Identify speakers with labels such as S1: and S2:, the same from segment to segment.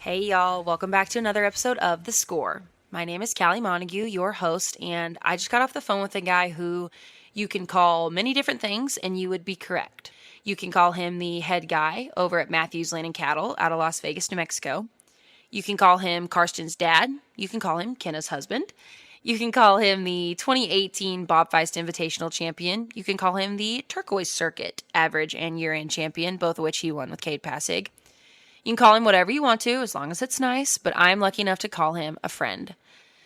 S1: Hey y'all, welcome back to another episode of The Score. My name is Callie Montague, your host, and I just got off the phone with a guy who you can call many different things and you would be correct. You can call him the head guy over at Mathews Land and Cattle out of Las Vegas, New Mexico. You can call him Karsten's dad. You can call him Kenna's husband. You can call him the 2018 Bob Feist Invitational champion. You can call him the Turquoise Circuit average and year-end champion, both of which he won with Cade Passig. You can call him whatever you want to, as long as it's nice, but I'm lucky enough to call him a friend.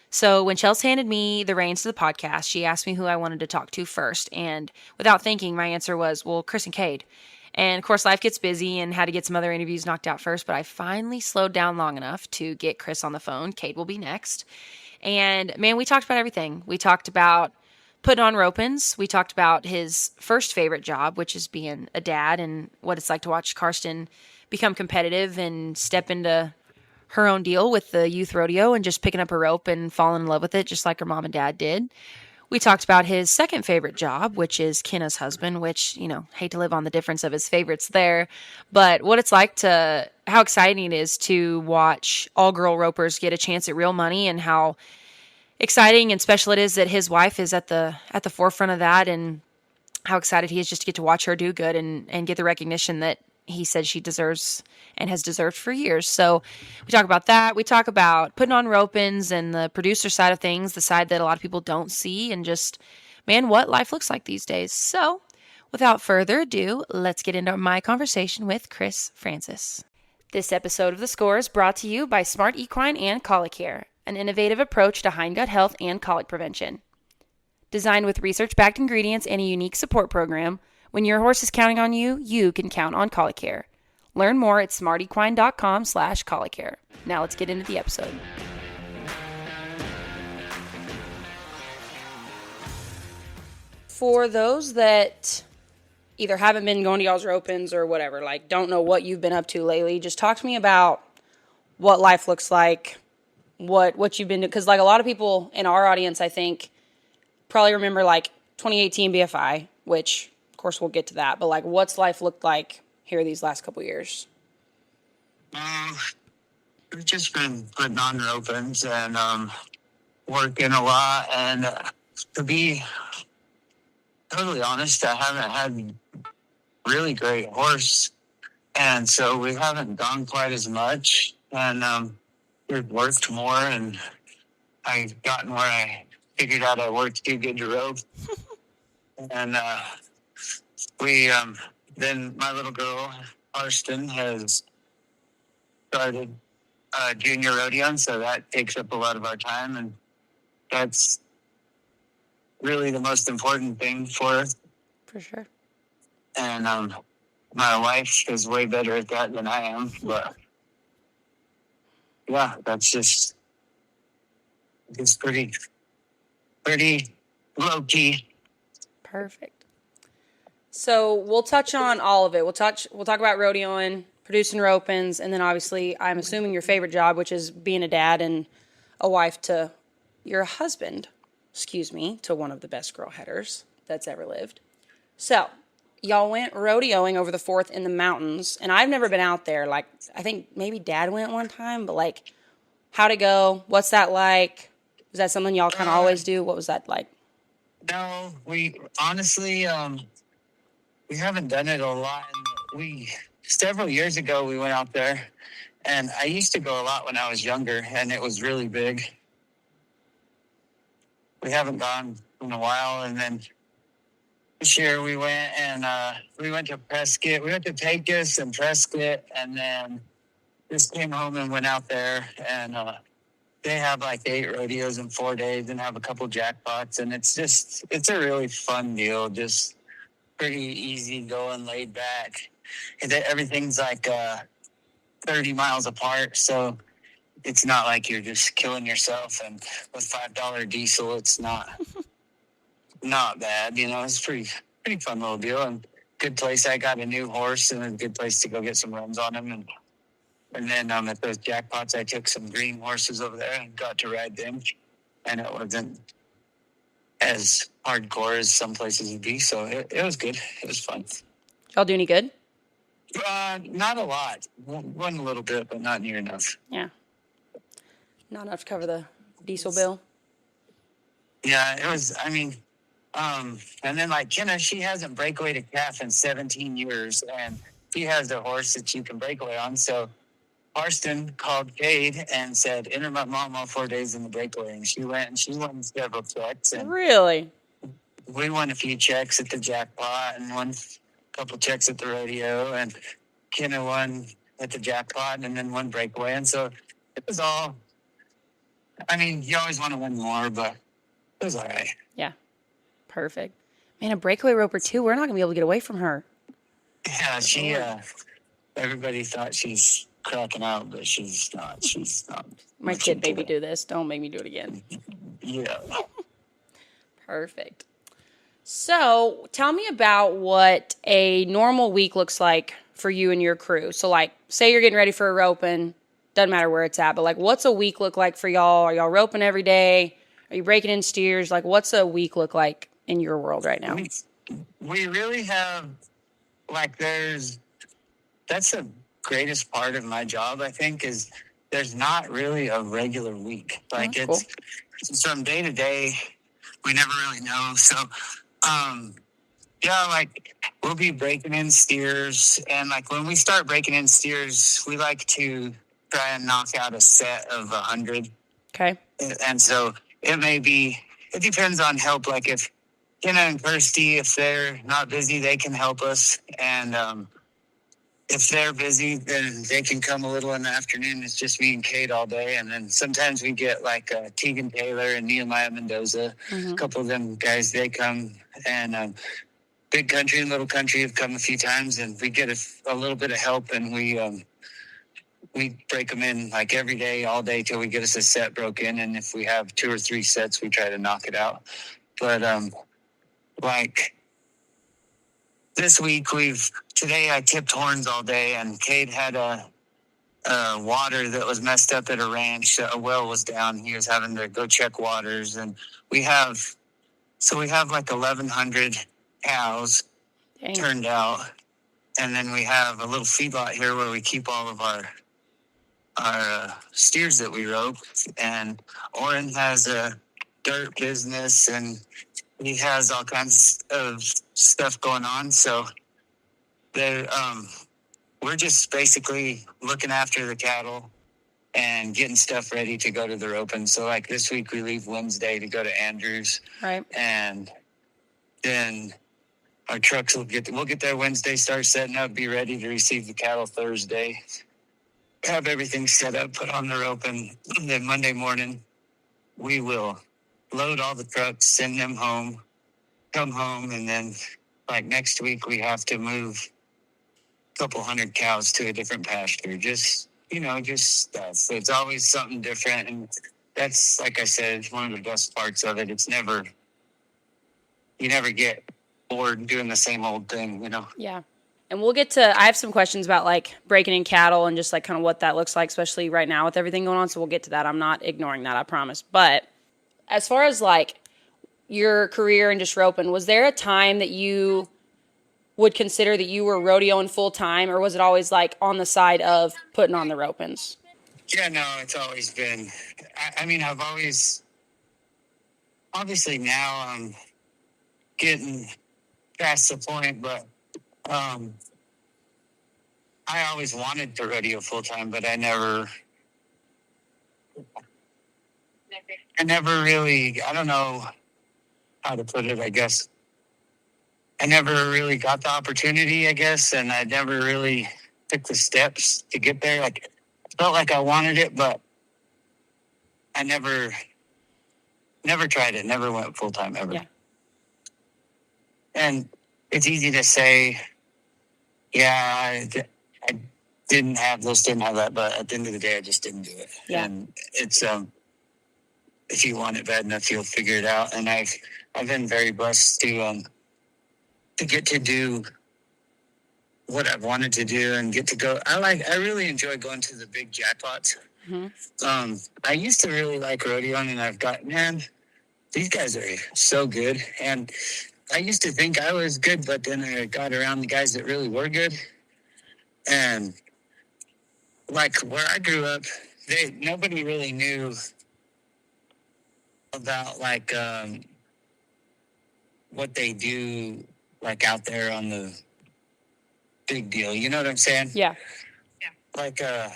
S1: So when Chelsea handed me the reins to the podcast, she asked me who I wanted to talk to first, and without thinking, my answer was, well, Chris and Cade. And of course, life gets busy and had to get some other interviews knocked out first, but I finally slowed down long enough to get Chris on the phone. Cade will be next. And man, we talked about everything. We talked about putting on ropings. We talked about his first favorite job, which is being a dad, and what it's like to watch Karsten become competitive and step into her own deal with the youth rodeo and just picking up a rope and falling in love with it, just like her mom and dad did. We talked about his second favorite job, which is Kenna's husband, which, hate to live on the difference of his favorites there, but what it's like how exciting it is to watch all girl ropers get a chance at real money, and how exciting and special it is that his wife is at the forefront of that, and how excited he is just to get to watch her do good and get the recognition that he said she deserves and has deserved for years. So we talk about that. We talk about putting on ropings and the producer side of things, the side that a lot of people don't see, and just, man, what life looks like these days. So without further ado, let's get into my conversation with Chris Francis. This episode of The Score is brought to you by Smart Equine and Colic Care, an innovative approach to hindgut health and colic prevention. Designed with research-backed ingredients and a unique support program, when your horse is counting on you, you can count on Colic Care. Learn more at smartequine.com/colicare. Now let's get into the episode. For those that either haven't been going to y'all's ropings or whatever, like don't know what you've been up to lately, just talk to me about what life looks like, what you've been doing. Because like a lot of people in our audience, I think, probably remember like 2018 BFI, which of course we'll get to that, but like what's life looked like here these last couple years?
S2: We've just been putting on ropings and working a lot, and to be totally honest, I haven't had really great horse, and so we haven't gone quite as much, and we've worked more, and I've gotten where I figured out I worked too good to rope. And then my little girl, Karsten, has started junior rodeo, so that takes up a lot of our time, and that's really the most important thing for us.
S1: For sure.
S2: And my wife is way better at that than I am, but yeah, it's pretty low key.
S1: Perfect. So we'll touch on all of it. We'll talk about rodeoing, producing ropings, and then obviously I'm assuming your favorite job, which is being a dad and a wife to your husband, to one of the best girl headers that's ever lived. So y'all went rodeoing over the 4th in the mountains, and I've never been out there. Like, I think maybe Dad went one time, but like, how'd it go? What's that like? Was that something y'all kind of always do? What was that like?
S2: No, we honestly, we haven't done it a lot. Several years ago, we went out there, and I used to go a lot when I was younger, and it was really big. We haven't gone in a while, and then this year we went, and we went to Prescott. We went to Pecos and Prescott, and then just came home and went out there, and they have like 8 rodeos in 4 days and have a couple jackpots, and it's a really fun deal, just pretty easy going, laid back. And everything's like 30 miles apart, so it's not like you're just killing yourself, and with $5 diesel, it's not bad. It's pretty fun little deal, and good place. I got a new horse, and a good place to go get some runs on him, and then at those jackpots, I took some green horses over there and got to ride them, and it wasn't as hardcore as some places would be, so it was good. It was fun.
S1: Y'all do any good?
S2: Not a lot. One a little bit, but not near enough.
S1: Yeah. Not enough to cover the diesel bill.
S2: Yeah, it was, I mean, and then like Kenna, she hasn't breakawayed a calf in 17 years, and she has a horse that you can breakaway on. So Harston called Cade and said, enter my mom all 4 days in the breakaway. And she went and she won several checks. And
S1: Really?
S2: we won a few checks at the jackpot and won a couple checks at the rodeo. And Kenna won at the jackpot and then won breakaway. And so it was all, I mean, you always want to win more, but it was all right.
S1: Yeah. Perfect. Man, a breakaway roper too. We're not gonna be able to get away from her.
S2: Yeah, she, everybody thought she's cracking out, but she's not. She's not.
S1: My kid made me do this. Don't make me do it again.
S2: Yeah.
S1: Perfect. So tell me about what a normal week looks like for you and your crew. So like, say you're getting ready for a roping, doesn't matter where it's at, but like what's a week look like for y'all? Are y'all roping every day? Are you breaking in steers? Like what's a week look like in your world right now?
S2: We really have, like, that's the greatest part of my job, I think, is there's not really a regular week. Like, it's from day to day, we never really know. So, yeah, like, we'll be breaking in steers. And, like, when we start breaking in steers, we like to try and knock out a set of 100.
S1: Okay.
S2: And so it depends on help. Like, if Kenna and Kirsty, if they're not busy, they can help us. And if they're busy, then they can come a little in the afternoon. It's just me and Cade all day. And then sometimes we get like Tegan Taylor and Nehemiah Mendoza. A couple of them guys, they come. And Big Country and Little Country have come a few times. And we get a little bit of help. And we break them in like every day, all day, till we get us a set broken. And if we have 2 or 3 sets, we try to knock it out. But like this week, today I tipped horns all day, and Cade had a water that was messed up at a ranch. A well was down. He was having to go check waters, and we have like 1,100 cows turned out, and then we have a little feedlot here where we keep all of our steers that we rope. And Oren has a dirt business, and he has all kinds of stuff going on. So we're just basically looking after the cattle and getting stuff ready to go to the roping. So like this week we leave Wednesday to go to Andrews.
S1: Right.
S2: And then our trucks we'll get there Wednesday, start setting up, be ready to receive the cattle Thursday, have everything set up, put on the roping. Then Monday morning we will load all the trucks, send them home, come home, and then like next week we have to move a couple hundred cows to a different pasture. Just stuff. So it's always something different, and that's, like I said, one of the best parts of it. You never get bored doing the same old thing,
S1: Yeah. And I have some questions about like breaking in cattle and just like kind of what that looks like, especially right now with everything going on. So we'll get to that. I'm not ignoring that, I promise. But as far as like your career and just roping, was there a time that you would consider that you were rodeoing full time, or was it always like on the side of putting on the ropings?
S2: Yeah, no, it's always been. I mean, I've always, obviously now I'm getting past the point, but I always wanted to rodeo full time, but I never really, I don't know how to put it, I guess. I never really got the opportunity, I guess, and I never really took the steps to get there. Like, I felt like I wanted it, but I never tried it, never went full time ever.
S1: Yeah.
S2: And it's easy to say, yeah, I didn't have this, didn't have that, but at the end of the day, I just didn't do it.
S1: Yeah.
S2: And it's if you want it bad enough, you'll figure it out. And I've been very blessed to get to do what I've wanted to do and get to go. I really enjoy going to the big jackpots. Mm-hmm. I used to really like rodeoing, and I've got, man, these guys are so good. And I used to think I was good, but then I got around the guys that really were good. And like where I grew up, nobody really knew about like what they do like out there on the big deal. You know what I'm saying?
S1: Yeah.
S2: Like I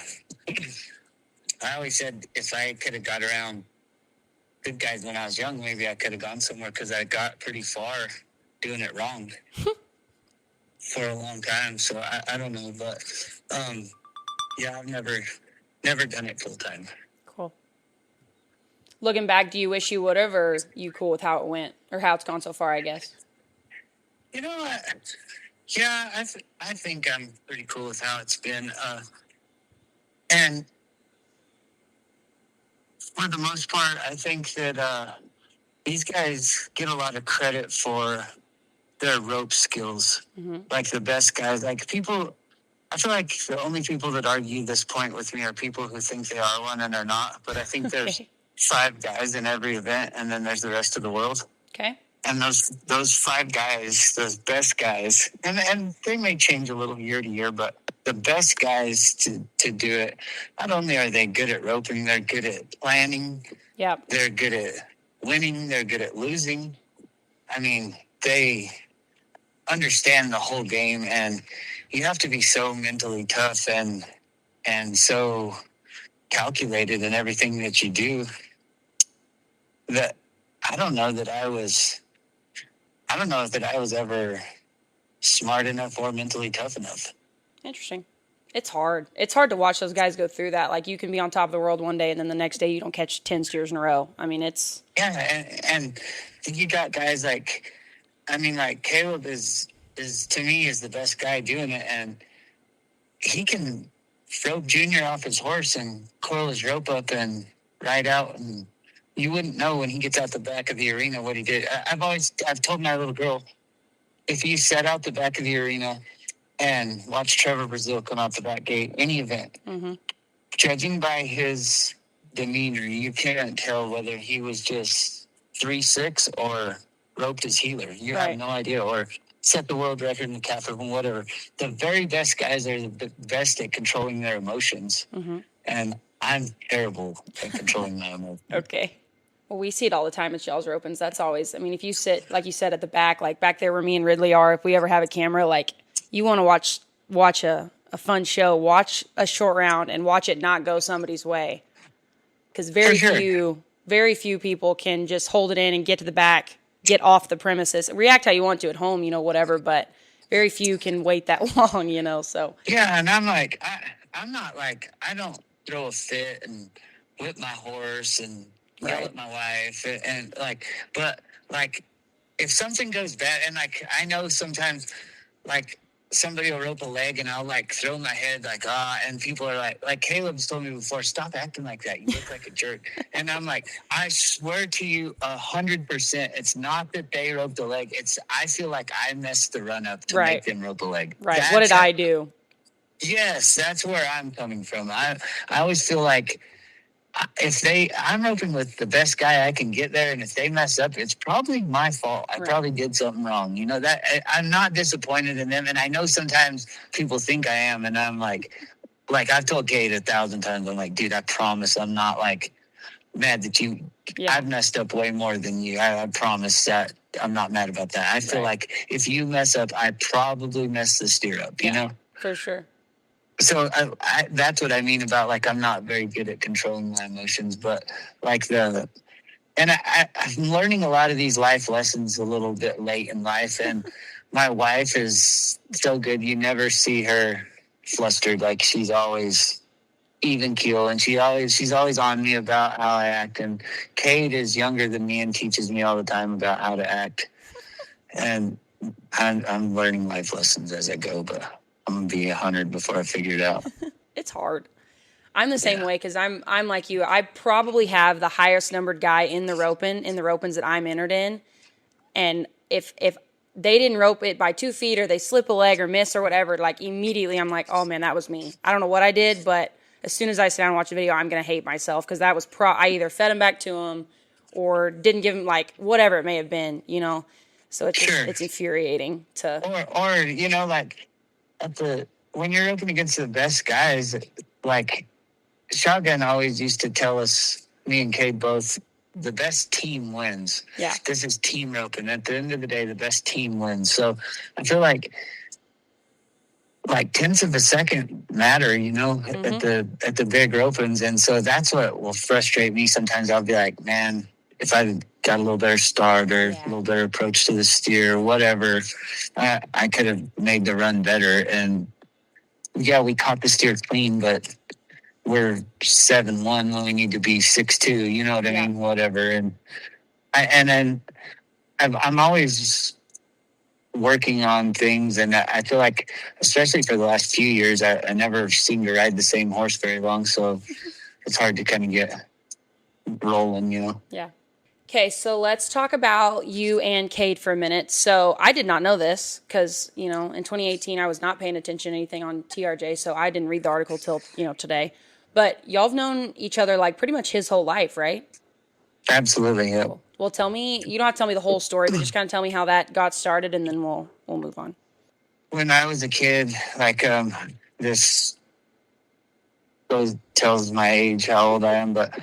S2: always said if I could have got around good guys when I was young, maybe I could have gone somewhere, because I got pretty far doing it wrong for a long time. So I don't know, but yeah, I've never done it full time.
S1: Cool. Looking back, do you wish you would have, or you cool with how it went, or how it's gone so far, I guess?
S2: You know, yeah, I think I'm pretty cool with how it's been. And for the most part, I think that these guys get a lot of credit for their rope skills.
S1: Mm-hmm.
S2: Like the best guys, like people, I feel like the only people that argue this point with me are people who think they are one and are not. But I think there's 5 guys in every event, and then there's the rest of the world.
S1: Okay.
S2: And those 5 guys, those best guys, and they may change a little year to year, but the best guys to do it, not only are they good at roping, they're good at planning.
S1: Yeah.
S2: They're good at winning. They're good at losing. I mean, they understand the whole game, and you have to be so mentally tough and so calculated in everything that you do that I don't know that I was ever smart enough or mentally tough enough.
S1: Interesting. It's hard. It's hard to watch those guys go through that. Like, you can be on top of the world one day, and then the next day you don't catch 10 steers in a row. I mean, it's...
S2: Yeah, and you got guys like, I mean, like Caleb is to me is the best guy doing it, and he can rope Junior off his horse and coil his rope up and ride out, and you wouldn't know when he gets out the back of the arena what he did. I've told my little girl, if you set out the back of the arena and watch Trevor Brazil come out the back gate, any event,
S1: Mm-hmm.
S2: judging by his demeanor, you can't tell whether he was just 3-6 or roped his healer. You
S1: Right.
S2: have no idea, or set the world record in the calf or whatever. The very best guys are the best at controlling their emotions.
S1: Mm-hmm.
S2: And I'm terrible at controlling my emotions.
S1: Okay. Well, we see it all the time at Shell's Ropings. That's always, I mean, if you sit, like you said, at the back, like back there where me and Ridley are, if we ever have a camera, like, you want to watch a fun show, watch a short round and watch it not go somebody's way. Because very few people can just hold it in and get to the back, get off the premises, react how you want to at home, you know, whatever, but very few can wait that long, you know, so.
S2: Yeah, and I'm like, I'm not like, I don't throw a fit and whip my horse and yell at my wife and like, but like, if something goes bad, and like, I know sometimes, like, somebody will rope a leg and I'll like throw my head like, and people are like Caleb's told me before, stop acting like that. You look like a jerk. And I'm like, I swear to you 100%, it's not that they roped a leg. I feel like I messed the run up to make them rope a leg.
S1: Right. What did I do?
S2: Yes, that's where I'm coming from. I always feel like I'm roping with the best guy I can get there, and if they mess up, it's probably my fault. I probably did something wrong. You know, that I'm not disappointed in them, and I know sometimes people think I am, and I'm like I've told Cade 1,000 times, I'm like, dude, I promise I'm not like mad that you. Yeah. I've messed up way more than you. I promise that I'm not mad about that. I feel like if you mess up, I probably messed the steer up. You know,
S1: for sure.
S2: So that's what I mean about like I'm not very good at controlling my emotions, but like I'm learning a lot of these life lessons a little bit late in life, and my wife is so good. You never see her flustered. Like she's always even keel, and she's always on me about how I act. And Cade is younger than me and teaches me all the time about how to act, and I'm learning life lessons as I go, but I'm gonna be 100 before I figure it out.
S1: It's hard. I'm the same way because I'm like you. I probably have the highest numbered guy in the ropings that I'm entered in. And if they didn't rope it by 2 feet or they slip a leg or miss or whatever, like immediately I'm like, oh man, that was me. I don't know what I did, but as soon as I sit down and watch the video, I'm gonna hate myself because that was I either fed him back to him or didn't give him, like, whatever it may have been, you know. So it's it's infuriating to
S2: or you know, like at the when you're roping against the best guys, like Shotgun always used to tell us, me and Cade both, the best team wins.
S1: Yeah.
S2: This is team roping. At the end of the day, the best team wins. So I feel like tenths of a second matter, you know, at the big ropings. And so that's what will frustrate me. Sometimes I'll be like, man, if I got a little better start or a little better approach to the steer or whatever, I could have made the run better. And yeah, we caught the steer clean, but we're 7-1 when we need to be 6-2. You know what I mean? Whatever. And then I'm always working on things, and I feel like, especially for the last few years, I never seem to ride the same horse very long, so it's hard to kind of get rolling, you know?
S1: Yeah. Okay, so let's talk about you and Cade for a minute. So I did not know this because, you know, in 2018, I was not paying attention to anything on TRJ, so I didn't read the article till, you know, today. But y'all have known each other like pretty much his whole life, right?
S2: Absolutely, yeah.
S1: Cool. Well, tell me, you don't have to tell me the whole story, but just kind of tell me how that got started, and then we'll move on.
S2: When I was a kid, this tells my age, how old I am, but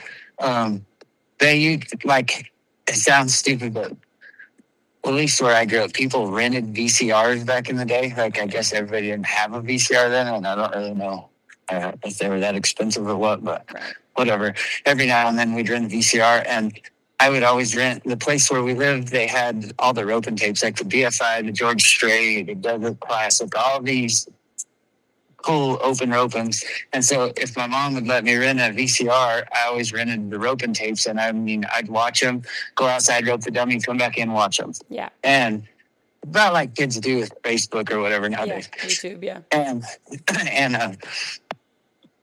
S2: it sounds stupid, but at least where I grew up, people rented VCRs back in the day. Like, I guess everybody didn't have a VCR then, and I don't really know if they were that expensive or what, but whatever. Every now and then we'd rent a VCR, and I would always rent the place where we lived. They had all the roping tapes, like the BFI, the George Strait, the Desert Classic, all these cool open ropings. And so if my mom would let me rent a VCR, I always rented the roping tapes. And I mean, I'd watch them, go outside, rope the dummy, come back in, watch them.
S1: Yeah.
S2: And about like kids do with Facebook or whatever nowadays.
S1: Yeah, YouTube, yeah.
S2: And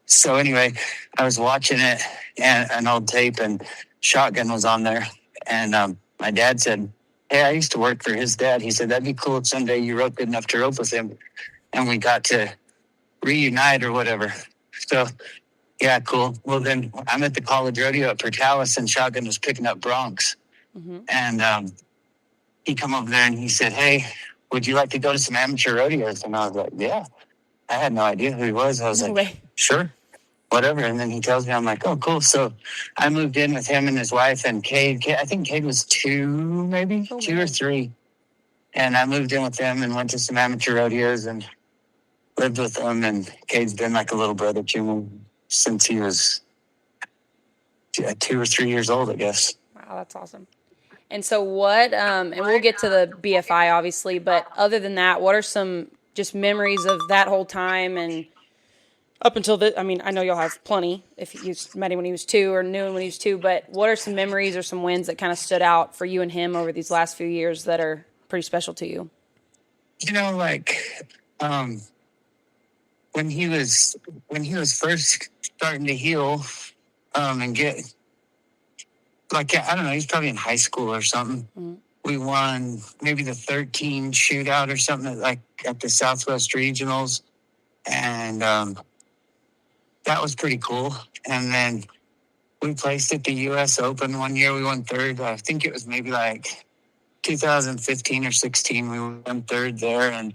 S2: so anyway, I was watching it, and an old tape, and Shotgun was on there. And my dad said, hey, I used to work for his dad. He said, that'd be cool if someday you roped good enough to rope with him, and we got to reunite or whatever. So, yeah, cool. Well, then I'm at the college rodeo at Portales, and Shotgun was picking up broncs. And he come over there and he said, hey, would you like to go to some amateur rodeos? And I was like, yeah. I had no idea who he was. I was sure, whatever. And then he tells me, I'm like, oh, cool. So I moved in with him and his wife and Cade. I think Cade was 2 or 3. And I moved in with them and went to some amateur rodeos and lived with them. And Cade's been like a little brother to me since he was 2 or 3 years old, I guess.
S1: Wow, that's awesome. And so what, and we'll get to the BFI obviously, but other than that, what are some just memories of that whole time and up until I mean, I know y'all have plenty if you met him when he was 2 or knew him when he was 2, but what are some memories or some wins that kind of stood out for you and him over these last few years that are pretty special to you?
S2: You know, when he was first starting to heal, and get, I don't know, he's probably in high school or something. Mm-hmm. We won maybe the 13 shootout or something at the Southwest Regionals. And that was pretty cool. And then we placed at the U.S. Open one year. We won 3rd. I think it was maybe 2015 or 16. We won 3rd there. And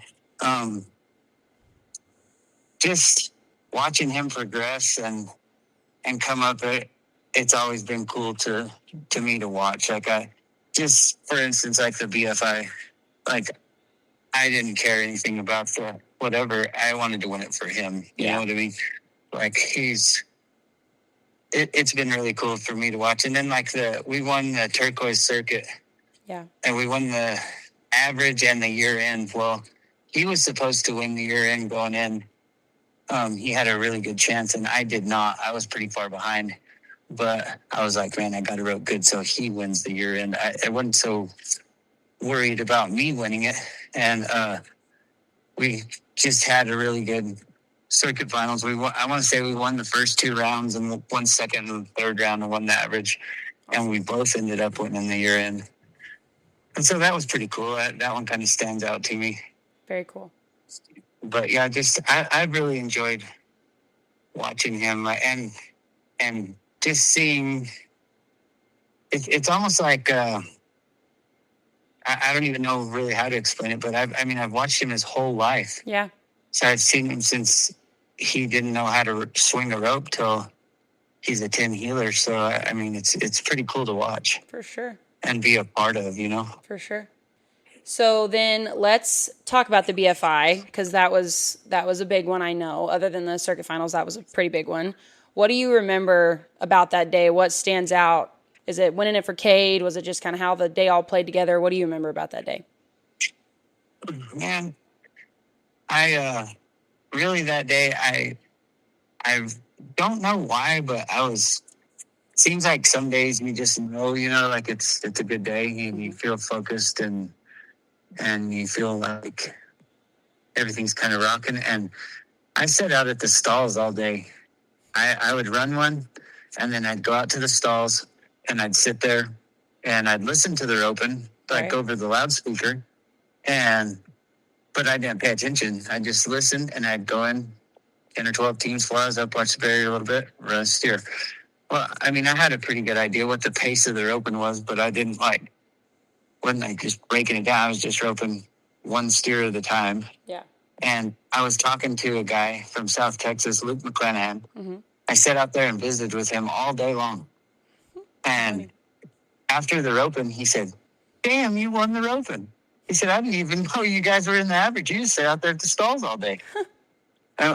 S2: just watching him progress and come up, it's always been cool to me to watch. For instance, the BFI, I didn't care anything about the whatever. I wanted to win it for him. You know what I mean? It's been really cool for me to watch. And then we won the Turquoise Circuit. Yeah. And we won the average and the year end. Well, he was supposed to win the year end going in. He had a really good chance, and I did not. I was pretty far behind. But I was like, man, I got to rope good, so he wins the year end. I wasn't so worried about me winning it. And we just had a really good circuit finals. I want to say we won the first 2 rounds and won second and third round and won the average. And we both ended up winning the year end. And so that was pretty cool. That one kind of stands out to me.
S1: Very cool.
S2: But yeah, I really enjoyed watching him and just seeing. It's almost like I don't even know really how to explain it, but I've watched him his whole life.
S1: Yeah.
S2: So I've seen him since he didn't know how to swing a rope till he's a 10 healer. So, I mean, it's pretty cool to watch.
S1: For sure.
S2: And be a part of,
S1: For sure. So then let's talk about the BFI, because that was a big one, I know. Other than the circuit finals, that was a pretty big one. What do you remember about that day? What stands out? Is it winning it for Cade? Was it just kind of how the day all played together? What do you remember about that day?
S2: Man, I really that day I don't know why, but seems like some days you just know, like it's a good day and you feel focused and you feel like everything's kind of rocking. And I sat out at the stalls all day. I would run one, and then I'd go out to the stalls, and I'd sit there, and I'd listen to the roping, like over the loudspeaker, but I didn't pay attention. I just listened, and I'd go in 10 or 12 teams, 4 hours up, watch the barrier a little bit, run a steer. Well, I mean, I had a pretty good idea what the pace of the roping was, but I wasn't just breaking it down. I was just roping one steer at a time.
S1: Yeah.
S2: And I was talking to a guy from South Texas, Luke McClanahan.
S1: Mm-hmm.
S2: I sat out there and visited with him all day long. And after the roping, he said, "Damn, you won the roping." He said, "I didn't even know you guys were in the average. You just sat out there at the stalls all day."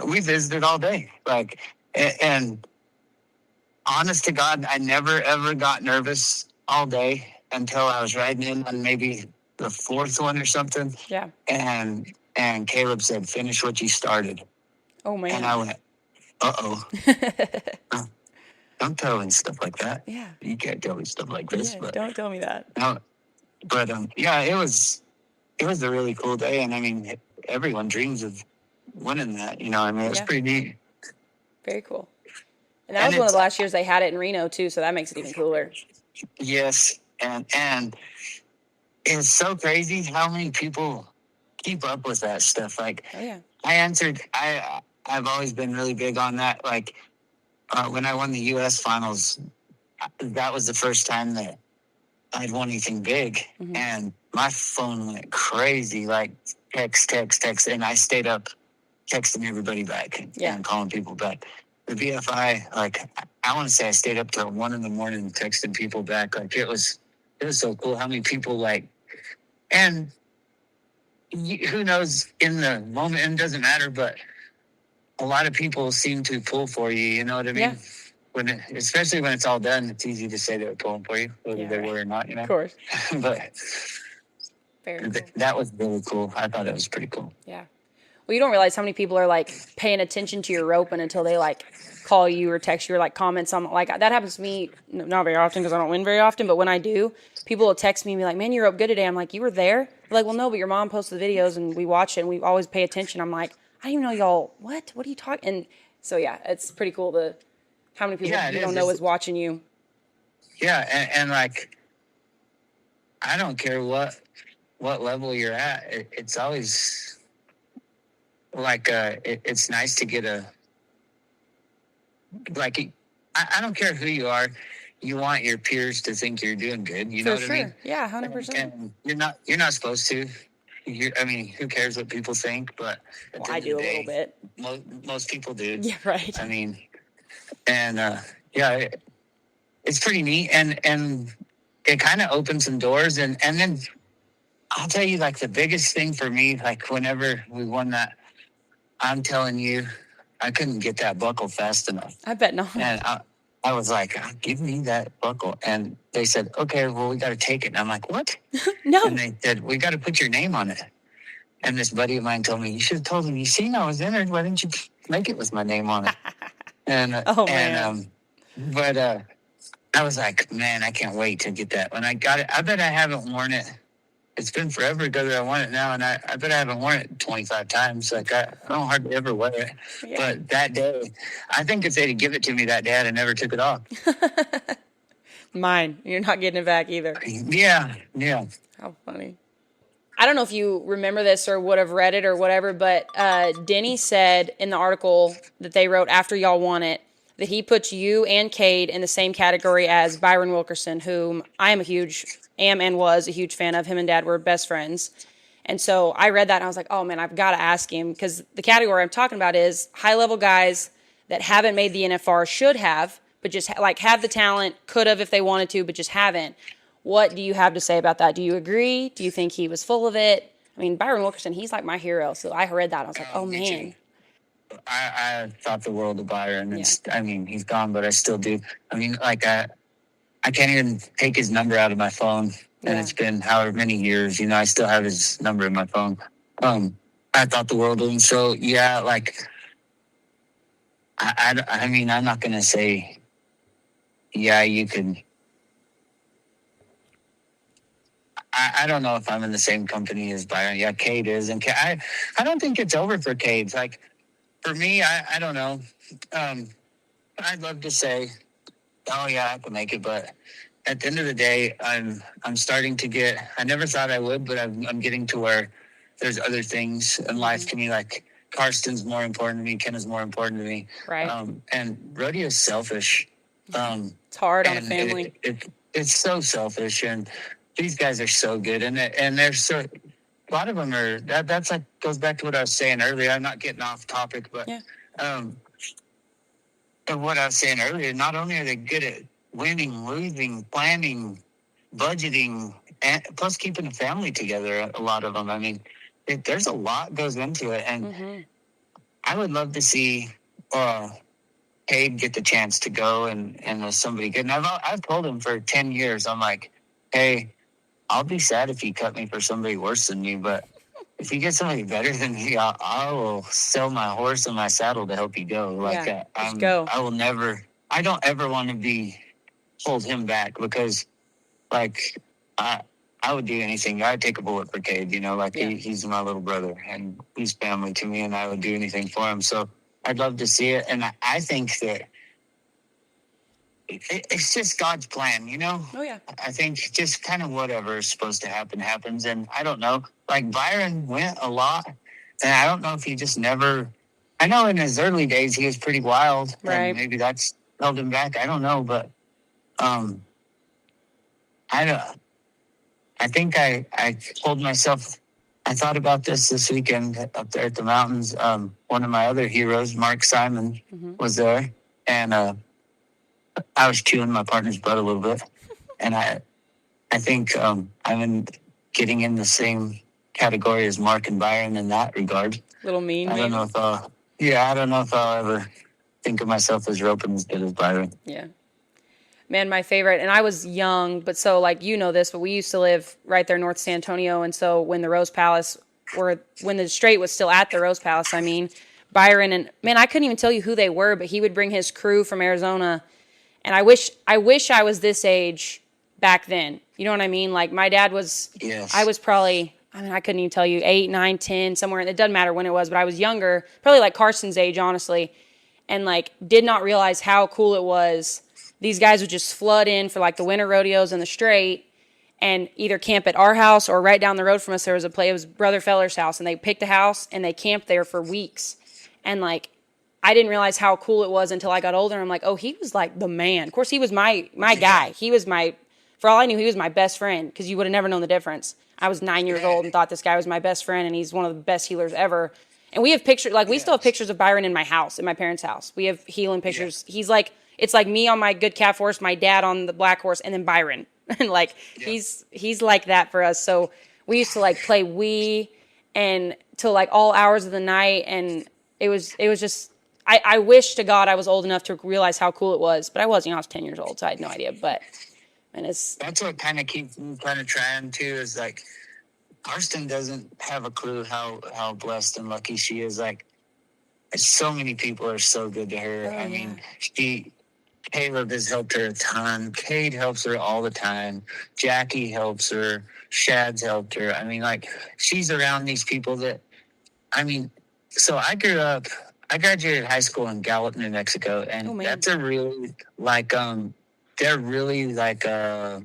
S2: We visited all day. And honest to God, I never, ever got nervous all day until I was riding in on maybe the 4th one or something.
S1: Yeah.
S2: And Caleb said, "Finish what you started."
S1: Oh, man.
S2: And I went, uh-oh. Don't tell me stuff like that.
S1: Yeah.
S2: You can't tell me stuff like this.
S1: Yeah,
S2: but
S1: don't tell me that.
S2: No, but yeah, it was a really cool day. And I mean, everyone dreams of winning that. I mean, it was pretty neat.
S1: Very cool. And that was one of the last years they had it in Reno, too, so that makes it even cooler.
S2: Yes. And it's so crazy how many people keep up with that stuff. Like,
S1: oh, yeah.
S2: I've always been really big on that. Like, when I won the U.S. finals, that was the first time that I'd won anything big. Mm-hmm. And my phone went crazy, like text. And I stayed up texting everybody back and calling people back. The BFI, like, I want to say I stayed up till 1 a.m. texting people back. Like, it was so cool how many people, and who knows in the moment, it doesn't matter, but a lot of people seem to pull for you, you know what I mean? Yeah. Especially when it's all done, it's easy to say they're pulling for you, whether they were or not,
S1: Of course.
S2: But
S1: Very cool.
S2: That was really cool. I thought it was pretty cool.
S1: Yeah. Well, you don't realize how many people are, paying attention to your roping until they, call you or text you or, comment something. That happens to me not very often because I don't win very often, but when I do, people will text me and be like, "Man, you rope good today." I'm like, "You were there?" They're like, "Well, no, but your mom posted the videos and we watch it and we always pay attention." I'm like, "I didn't even know y'all, what are you talking?" And so, yeah, it's pretty cool how many people you don't know is watching you.
S2: Yeah, and I don't care what level you're at. It's always it's nice to get I don't care who you are. You want your peers to think you're doing good. You know what I mean?
S1: Yeah, 100%.
S2: And you're not supposed to. I mean, who cares what people think? But
S1: I do a little bit.
S2: Most people do.
S1: Yeah, right.
S2: I mean, and it's pretty neat, and it kind of opens some doors, and then I'll tell you, the biggest thing for me, whenever we won that, I'm telling you, I couldn't get that buckle fast enough.
S1: I bet not.
S2: And I was like, "Give me that buckle." And they said, "Okay, well, we got to take it." And I'm like, "What?"
S1: No.
S2: And they said, "We got to put your name on it." And this buddy of mine told me, "You should have told him, you seen I was entered. Why didn't you make it with my name on it?" And but I was like, "Man, I can't wait to get that." When I got it, I bet I haven't worn it. It's been forever ago that I won it now, and I bet I haven't worn it 25 times. I don't hardly ever wear it. Yeah. But that day, I think if they'd give it to me that day, I'd have never took it off.
S1: Mine. You're not getting it back either.
S2: Yeah.
S1: How funny. I don't know if you remember this or would have read it or whatever, but Denny said in the article that they wrote after y'all won it that he puts you and Cade in the same category as Byron Wilkerson, whom I am and was a huge fan of. Him and Dad were best friends. And so I read that and I was like, oh man, I've got to ask him, because the category I'm talking about is high level guys that haven't made the NFR, should have, but just like have the talent, could have if they wanted to, but just haven't. What do you have to say about that? Do you agree? Do you think he was full of it? I mean, Byron Wilkerson, he's like my hero. So I read that and I was like, oh man.
S2: I thought the world of Byron.
S1: Yeah.
S2: I mean, he's gone, but I still do. I mean, like I can't even take his number out of my phone, and it's been however many years. You know, I still have his number in my phone. I thought the world of him. So yeah, like I mean, I'm not gonna say, yeah, you could. I don't know if I'm in the same company as Byron. Yeah, Cade is, and I don't think it's over for Cade. Like for me, I don't know. I'd love to say, oh yeah, I can make it, but at the end of the day, I'm starting to get. I never thought I would, but I'm getting to where there's other things in life to me. Like Karsten's more important to me. Ken is more important to me.
S1: Right.
S2: And rodeo is selfish.
S1: It's hard on a family.
S2: It's so selfish, and these guys are so good, and they're so. A lot of them are. That's like goes back to what I was saying earlier. I'm not getting off topic, but and what I was saying earlier. Not only are they good at winning, losing, planning, budgeting, and plus keeping a family together. A lot of them. I mean, there's a lot goes into it, and I would love to see Cade get the chance to go and with somebody good. And I've told him for 10 years. I'm like, hey, I'll be sad if you cut me for somebody worse than you, but if you get somebody better than me, I will sell my horse and my saddle to help you go. Like
S1: go.
S2: I will never. I don't ever want to hold him back, because like I would do anything. I'd take a bullet for Cade, you know, like he's my little brother and he's family to me, and I would do anything for him. So I'd love to see it. And I think that it's just God's plan, you know?
S1: Oh, yeah.
S2: I think just kind of whatever is supposed to happen happens. And I don't know. Like Byron went a lot, and I don't know if he just never. I know in his early days he was pretty wild,
S1: right?
S2: And maybe that's held him back. I don't know, but I think I told myself. I thought about this weekend up there at the mountains. One of my other heroes, Mark Simon, was there, and I was chewing my partner's butt a little bit, and I think I'm getting in the same category as Mark and Byron in that regard.
S1: Little mean.
S2: I don't know if I'll ever think of myself as roping as good as Byron.
S1: Yeah. Man, my favorite, and I was young, but so like you know this, but we used to live right there north of San Antonio, and so when the Rose Palace, when the Straight was still at the Rose Palace, I mean, Byron and man, I couldn't even tell you who they were, but he would bring his crew from Arizona, and I wish I was this age back then. You know what I mean? Like my dad was, I was probably, I mean, I couldn't even tell you 8, 9, 10, somewhere. It doesn't matter when it was, but I was younger, probably like Carson's age, honestly, and like did not realize how cool it was. These guys would just flood in for like the winter rodeos and the Straight and either camp at our house or right down the road from us. There was a place, it was Brother Feller's house, and they picked a house and they camped there for weeks. And like, I didn't realize how cool it was until I got older. I'm like, oh, he was like the man. Of course, he was my guy. He was for all I knew, he was my best friend, because you would have never known the difference. I was 9 years old and thought this guy was my best friend, and he's one of the best healers ever. And we have pictures, like we still have pictures of Byron in my house, in my parents' house. We have healing pictures. He's like, it's like me on my good calf horse, my dad on the black horse, and then Byron. And like, he's like that for us. So we used to like play Wii and till like all hours of the night. And it was just, I wish to God I was old enough to realize how cool it was, but I wasn't. I was 10 years old, so I had no idea. But and
S2: that's what kind of keeps me kind of trying too, is like Karsten doesn't have a clue how blessed and lucky she is. Like so many people are so good to her.
S1: Oh,
S2: I mean, Caleb has helped her a ton. Cade helps her all the time. Jackie helps her. Shad's helped her. I mean, like, she's around these people that, I mean, so I graduated high school in Gallup, New Mexico, and that's a really, like, they're really like a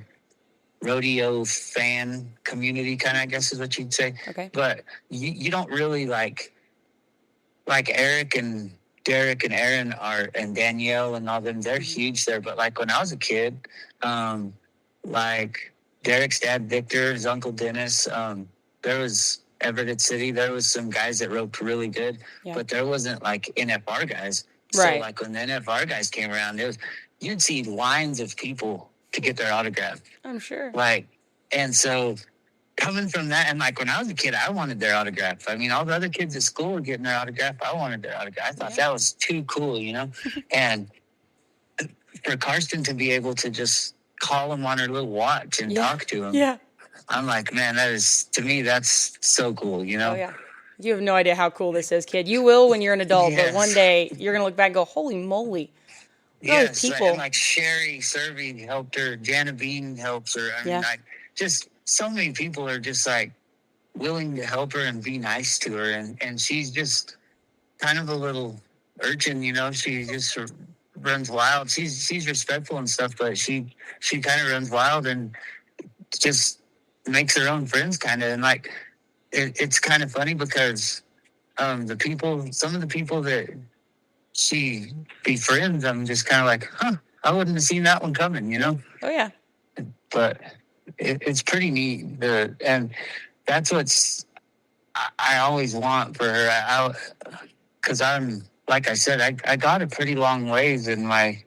S2: rodeo fan community, kind of, I guess is what you'd say.
S1: Okay.
S2: But you don't really like Eric and Derek and Aaron and Danielle and all them, they're huge there. But like when I was a kid, like Derek's dad, Victor, his uncle Dennis, there was Everett City, there was some guys that roped really good, but there wasn't like NFR guys.
S1: Right.
S2: So like when the NFR guys came around, you'd see lines of people to get their autograph.
S1: I'm sure.
S2: Like, and so coming from that, and like when I was a kid, I wanted their autograph. I mean, all the other kids at school were getting their autograph. I wanted their autograph. I thought that was too cool, you know? And for Karsten to be able to just call him on her little watch and talk to him.
S1: Yeah.
S2: I'm like, man, to me, that's so cool, you know?
S1: Oh, yeah. You have no idea how cool this is, kid. You will when you're an adult, but one day you're going to look back and go, holy moly.
S2: Yes, people. And like Sherry Serby helped her. Jana Bean helps her. I mean, just so many people are just like willing to help her and be nice to her. And she's just kind of a little urchin, you know? She just runs wild. She's respectful and stuff, but she kind of runs wild and just makes her own friends kind of. And like, it's kind of funny because some of the people that she befriends, I'm just kind of like, I wouldn't have seen that one coming, you know?
S1: Oh, yeah.
S2: But it's pretty neat. And that's what's I always want for her. Because I'm, like I said, I got a pretty long ways in my,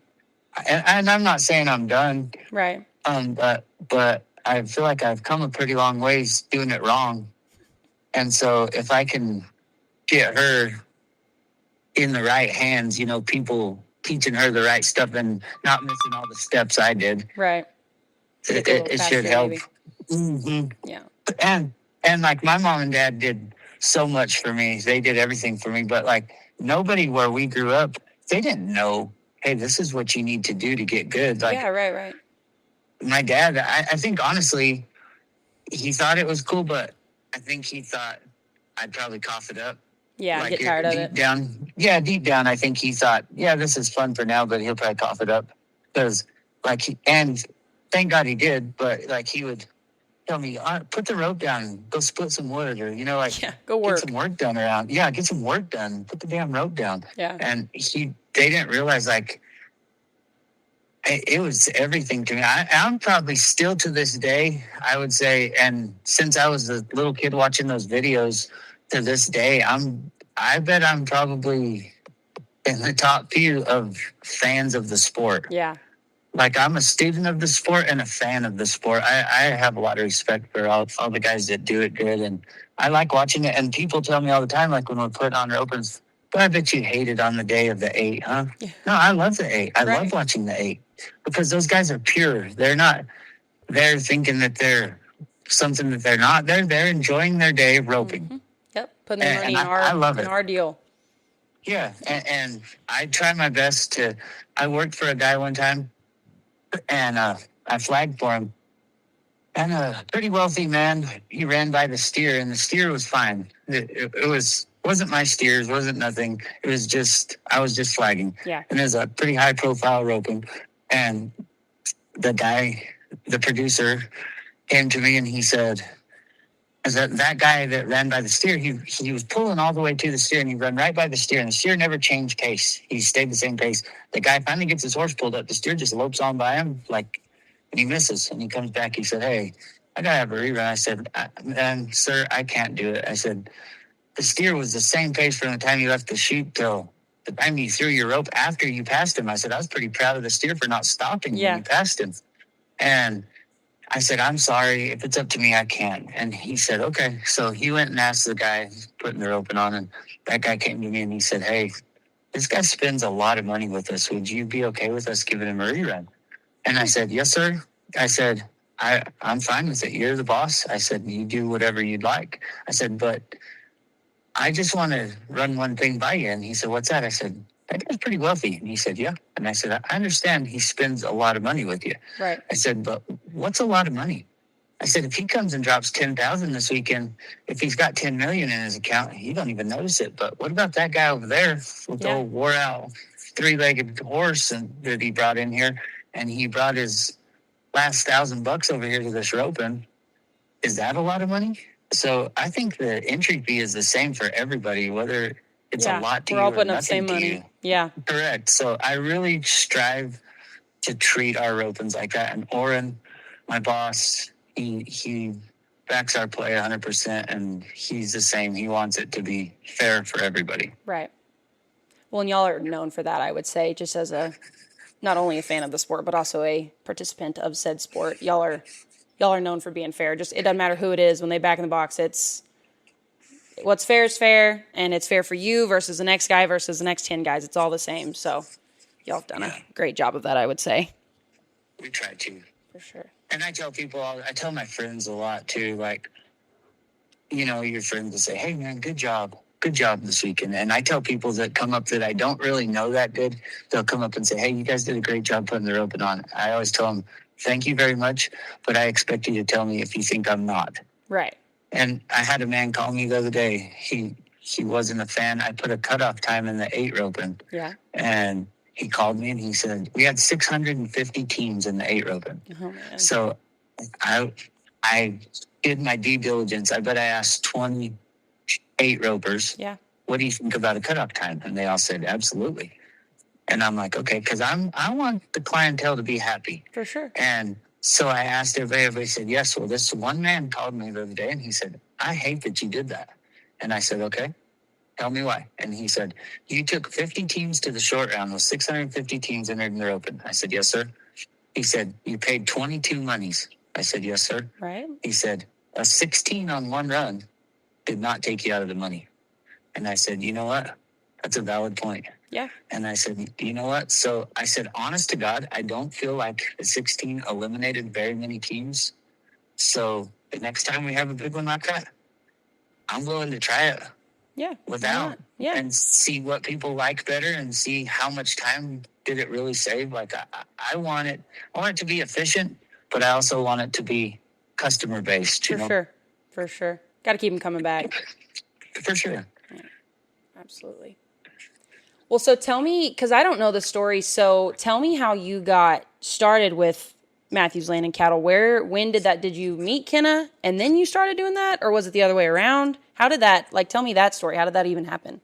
S2: and I'm not saying I'm done.
S1: Right.
S2: But I feel like I've come a pretty long ways doing it wrong. And so if I can get her in the right hands, you know, people teaching her the right stuff and not missing all the steps I did.
S1: Right.
S2: It should help. Mm-hmm.
S1: Yeah.
S2: And like my mom and dad did so much for me. They did everything for me. But like nobody where we grew up, they didn't know, hey, this is what you need to do to get good. Like,
S1: yeah, right.
S2: My dad, I think honestly, he thought it was cool, but I think he thought I'd probably cough it up.
S1: Yeah, like get tired of it.
S2: Deep down, I think he thought, yeah, this is fun for now, but he'll probably cough it up. Because, and thank God he did, but like he would tell me, put the rope down, go split some wood, or, you know, like,
S1: go work.
S2: Get some work done around. Yeah, get some work done. Put the damn rope down.
S1: Yeah.
S2: And they didn't realize, like, it was everything to me. I'm probably still to this day, I would say, and since I was a little kid watching those videos to this day, I bet I'm probably in the top few of fans of the sport.
S1: Yeah.
S2: Like I'm a student of the sport and a fan of the sport. I have a lot of respect for all the guys that do it good, and I like watching it. And people tell me all the time, like when we're putting on ropings, but I bet you hate it on the day of the 8, huh? Yeah. No, I love the 8. I love watching the 8 because those guys are pure. They're not there thinking that they're something that they're not. They're enjoying their day roping.
S1: Mm-hmm. Yep, putting their money in our deal.
S2: Yeah, and I try my best to. I worked for a guy one time, and I flagged for him. And a pretty wealthy man, he ran by the steer, and the steer was fine. It wasn't my steers, wasn't nothing. It was just, I was just flagging.
S1: Yeah.
S2: And it was a pretty high profile roping. And the guy, the producer, came to me and he said, that guy that ran by the steer, he was pulling all the way to the steer and he ran right by the steer, and the steer never changed pace. He stayed the same pace. The guy finally gets his horse pulled up. The steer just lopes on by him, and he misses. And he comes back. He said, hey, I got to have a rerun. I said, sir, I can't do it. I said, the steer was the same pace from the time you left the chute till the time you threw your rope after you passed him. I said, I was pretty proud of the steer for not stopping when you passed him. And I said, I'm sorry. If it's up to me, I can't. And he said, okay. So he went and asked the guy putting the roping on, and that guy came to me and he said, hey, this guy spends a lot of money with us. Would you be okay with us giving him a rerun? And I said, yes, sir. I said, I'm fine with it. You're the boss. I said, you do whatever you'd like. I said, but I just want to run one thing by you. And he said, what's that? I said, that guy's pretty wealthy. And he said, yeah. And I said, I understand he spends a lot of money with you.
S1: Right.
S2: I said, but what's a lot of money? I said, if he comes and drops 10,000 this weekend, if he's got 10 million in his account, you don't even notice it. But what about that guy over there with the old wore out 3-legged horse that he brought in here? And he brought his last $1,000 over here to this roping. Is that a lot of money? So I think the entry fee is the same for everybody, whether it's a lot to you or nothing to you.
S1: Yeah.
S2: Correct. So I really strive to treat our ropings like that. And Oren, my boss, he backs our play 100%, and he's the same. He wants it to be fair for everybody.
S1: Right. Well, and y'all are known for that, I would say, just as not only a fan of the sport, but also a participant of said sport. Y'all are known for being fair. Just, it doesn't matter who it is. When they back in the box, it's what's fair is fair, and it's fair for you versus the next guy versus the next 10 guys. It's all the same. So y'all have done a great job of that, I would say.
S2: We try to.
S1: For sure.
S2: And I tell people, I tell my friends a lot too, like, your friends will say, hey man, good job this weekend. And I tell people that come up that I don't really know that good, they'll come up and say, hey, you guys did a great job putting the roping on. I always tell them, thank you very much, but I expect you to tell me if you think I'm not.
S1: Right.
S2: And I had a man call me the other day. He wasn't a fan. I put a cutoff time in the 8 roping.
S1: Yeah.
S2: And he called me and he said, we had 650 teams in the 8 roping.
S1: Oh, man.
S2: So I did my due diligence. I bet I asked 28 ropers, what do you think about a cutoff time? And they all said, absolutely. And I'm like, okay, because I want the clientele to be happy.
S1: For sure.
S2: And so I asked everybody said, yes. Well, this one man called me the other day and he said, I hate that you did that. And I said, okay, tell me why. And he said, you took 50 teams to the short round with 650 teams entered in the open. I said, yes, sir. He said, you paid 22 monies. I said, yes, sir.
S1: Right.
S2: He said, a 16 on one run did not take you out of the money. And I said, you know what? That's a valid point.
S1: Yeah.
S2: And I said, you know what? So I said, honest to God, I don't feel like the 16 eliminated very many teams. So the next time we have a big one like that, I'm willing to try it.
S1: Yeah.
S2: Without.
S1: Yeah.
S2: And see what people like better and see how much time did it really save. Like I want it to be efficient, but I also want it to be customer based.
S1: For sure. Got to keep them coming back.
S2: For sure.
S1: Yeah, absolutely. Well, so tell me, because I don't know the story, so tell me how you got started with Mathews Land and Cattle. When did you meet Kenna and then you started doing that? Or was it the other way around? How did that, tell me that story. How did that even happen?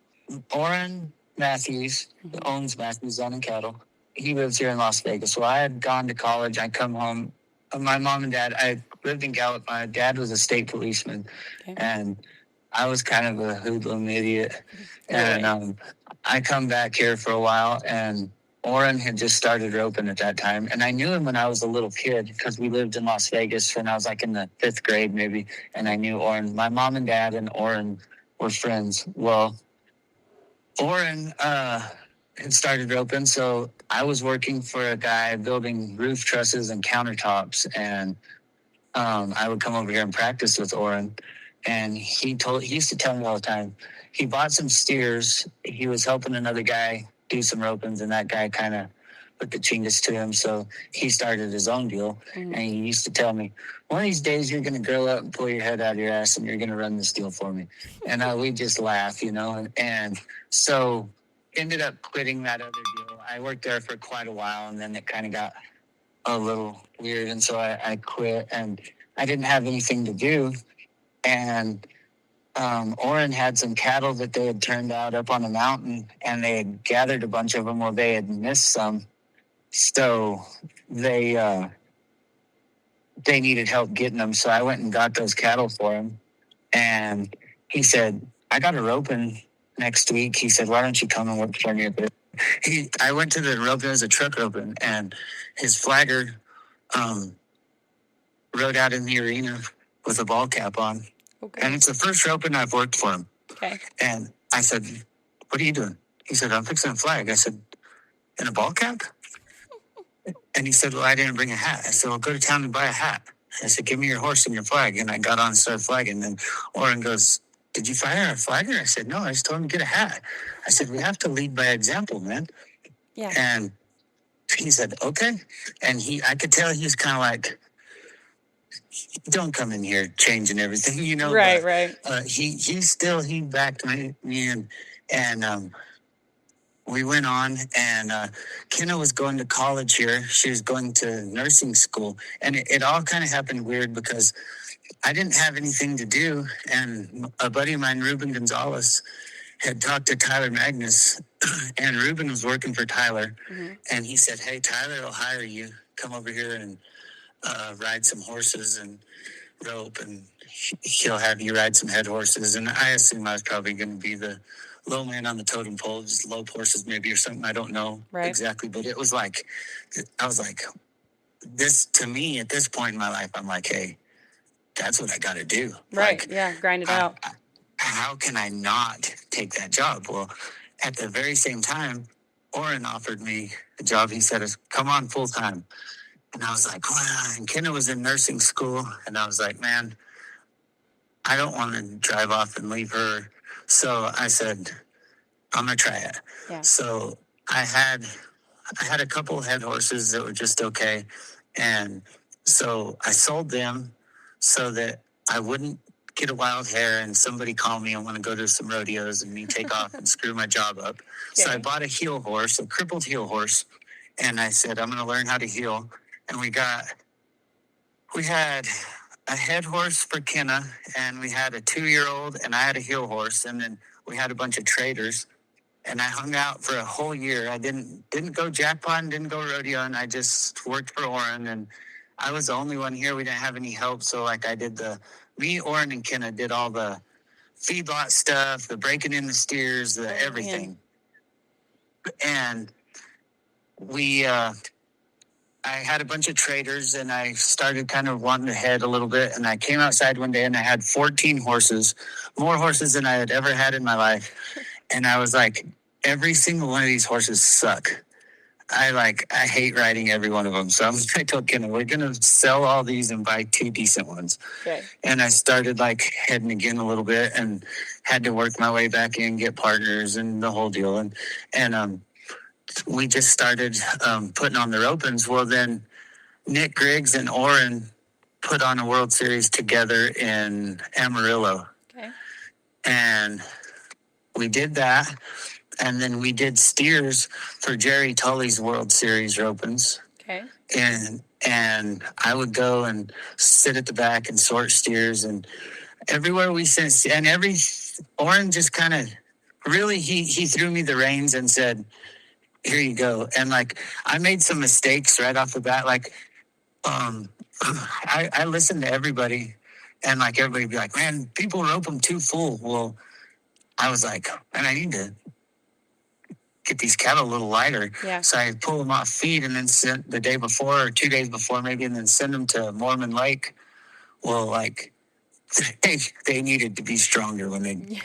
S2: Oren Mathews owns Mathews Land and Cattle. He lives here in Las Vegas. Well, I had gone to college. I come home. My mom and dad, I lived in Gallup. My dad was a state policeman. Okay. And I was kind of a hoodlum idiot. And I come back here for a while, and Oren had just started roping at that time. And I knew him when I was a little kid because we lived in Las Vegas when I was in the 5th grade maybe. And I knew Oren. My mom and dad and Oren were friends. Well, Oren had started roping, so I was working for a guy building roof trusses and countertops. And I would come over here and practice with Oren. And he used to tell me all the time, he bought some steers. He was helping another guy do some ropings, and that guy kind of put the chingus to him. So he started his own deal. Mm-hmm. And he used to tell me, one of these days you're going to grow up and pull your head out of your ass and you're going to run this deal for me. And we just laugh, And so ended up quitting that other deal. I worked there for quite a while, and then it kind of got a little weird. And so I quit, and I didn't have anything to do. And Oren had some cattle that they had turned out up on a mountain, and they had gathered a bunch of them. Well, they had missed some. So they needed help getting them. So I went and got those cattle for him. And he said, I got a roping next week. He said, why don't you come and work for me a bit? I went to the roping, it was a truck roping, and his flagger rode out in the arena with a ball cap on. Okay. And it's the first roping I've worked for him.
S1: Okay.
S2: And I said, what are you doing? He said, I'm fixing a flag. I said, in a ball cap? And he said, well, I didn't bring a hat. I said, well, go to town and buy a hat. I said, give me your horse and your flag. And I got on and started flagging. And then Oren goes, did you fire a flagger? I said, no, I just told him to get a hat. I said, we have to lead by example, man.
S1: Yeah.
S2: And he said, okay. And I could tell he was kind of like, don't come in here changing everything,
S1: Right,
S2: but,
S1: right.
S2: He backed me in, and we went on, and Kenna was going to college here. She was going to nursing school, and it all kind of happened weird because I didn't have anything to do, and a buddy of mine, Ruben Gonzalez, had talked to Tyler Magnus, and Ruben was working for Tyler, and he said, hey, Tyler will hire you. Come over here and ride some horses and rope. And he'll have you ride some head horses. And I assume I was probably going to be the low man on the totem pole, just lope horses maybe or something. I don't know exactly, but it was like, I was like, this to me at this point in my life, I'm like, hey, that's what I got to do.
S1: Right.
S2: Like,
S1: yeah. Grind it out.
S2: How can I not take that job? Well, at the very same time, Oren offered me a job. He said, come on full time. And I was like, wow. And Kenna was in nursing school. And I was like, man, I don't want to drive off and leave her. So I said, I'm going to try it.
S1: Yeah.
S2: So I had a couple of head horses that were just okay. And so I sold them so that I wouldn't get a wild hair and somebody call me and want to go to some rodeos and me take off and screw my job up. Okay. So I bought a heel horse, a crippled heel horse. And I said, I'm going to learn how to heel. And we had a head horse for Kenna, and we had a 2-year-old, and I had a heel horse. And then we had a bunch of traders. And I hung out for a whole year. I didn't go jackpot, didn't go rodeo, and I just worked for Oren. And I was the only one here. We didn't have any help. So like I did me, Oren, and Kenna did all the feedlot stuff, the breaking in the steers, the everything. And I had a bunch of traders, and I started kind of wanting to head a little bit. And I came outside one day, and I had 14 horses, more horses than I had ever had in my life. And I was like, every single one of these horses suck. I hate riding every one of them. So I told Kenna, we're going to sell all these and buy 2 decent ones. Okay. And I started like heading again a little bit and had to work my way back in, get partners and the whole deal. And we just started putting on the ropings. Well, then Nick Griggs and Oren put on a World Series together in Amarillo. Okay. And we did that. And then we did steers for Jerry Tully's World Series ropings. Okay. And I would go and sit at the back and sort steers. And everywhere we sent, and Oren just kind of really, he threw me the reins and said, here you go. And like, I made some mistakes right off the bat. Like, I listened to everybody, and like everybody would be like, man, people rope them too full. Well, I was like, man, I need to get these cattle a little lighter. Yeah. So I pull them off feed and then send the day before or 2 days before maybe, and then send them to Mormon Lake. Well, like they needed to be stronger when they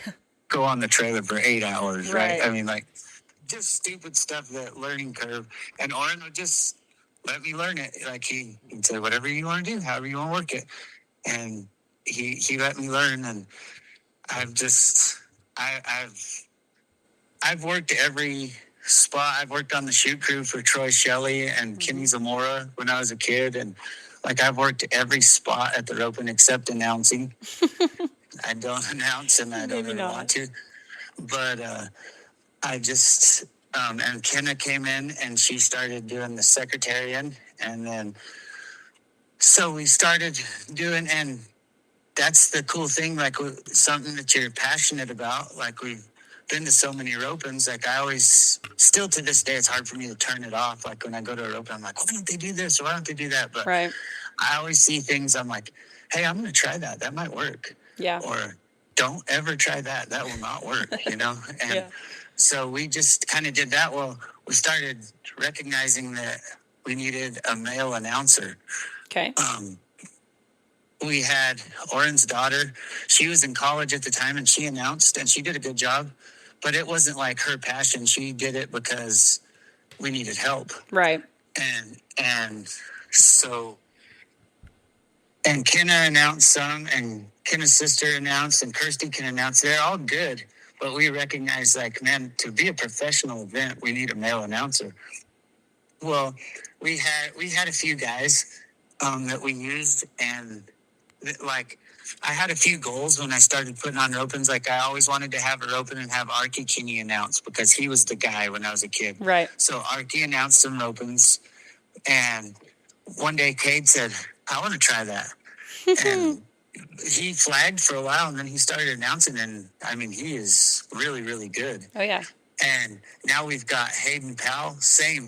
S2: go on the trailer for 8 hours, right? I mean, like, just stupid stuff, that learning curve. And Oren would just let me learn it. Like he'd say, whatever you want to do, however you want to work it. And he let me learn. And I've worked every spot. I've worked on the shoot crew for Troy Shelley and Kenny Zamora when I was a kid. And like, I've worked every spot at the roping except announcing. I don't announce, and I don't really want to. But, I just, and Kenna came in and she started doing the secretarian. And then, so we started doing, and that's the cool thing, like something that you're passionate about. Like we've been to so many ropings. Like I always, still to this day, it's hard for me to turn it off. Like when I go to a roping, I'm like, why don't they do this? Or why don't they do that? But I always see things. I'm like, hey, I'm going to try that. That might work. Yeah. Or don't ever try that. That will not work, And so we just kind of did that. Well, we started recognizing that we needed a male announcer. Okay. We had Oren's daughter. She was in college at the time, and she announced, and she did a good job. But it wasn't like her passion. She did it because we needed help. Right. And so, and Kenna announced some, and Kenna's sister announced, and Kirsty can announce. They're all good. But we recognize, like, man, to be a professional event, we need a male announcer. Well, we had a few guys that we used, and like I had a few goals when I started putting on ropings. Like I always wanted to have a roping and have Archie Kinney announce because he was the guy when I was a kid. Right. So Archie announced some ropings, and one day Cade said, "I want to try that," and he flagged for a while, and then he started announcing, and I mean, he is really, really good. Oh, yeah. And now we've got Hayden Powell. Same.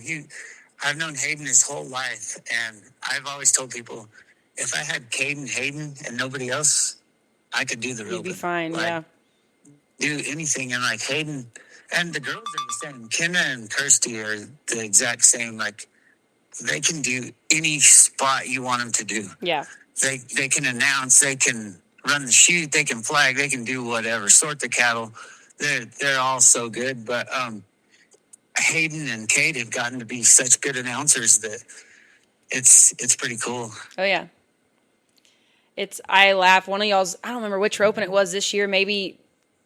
S2: I've known Hayden his whole life, and I've always told people, if I had Cade and Hayden and nobody else, I could do the roping.
S1: You'd be fine,
S2: like,
S1: yeah.
S2: Do anything. And like Hayden and the girls are the same. Kenna and Kirsty are the exact same. Like they can do any spot you want them to do.
S1: Yeah.
S2: They can announce, they can run the chute, they can flag, they can do whatever, sort the cattle. They're all so good. But Hayden and Cade have gotten to be such good announcers that it's pretty cool.
S1: Oh yeah. I laugh. One of y'all's, I don't remember which roping it was this year, maybe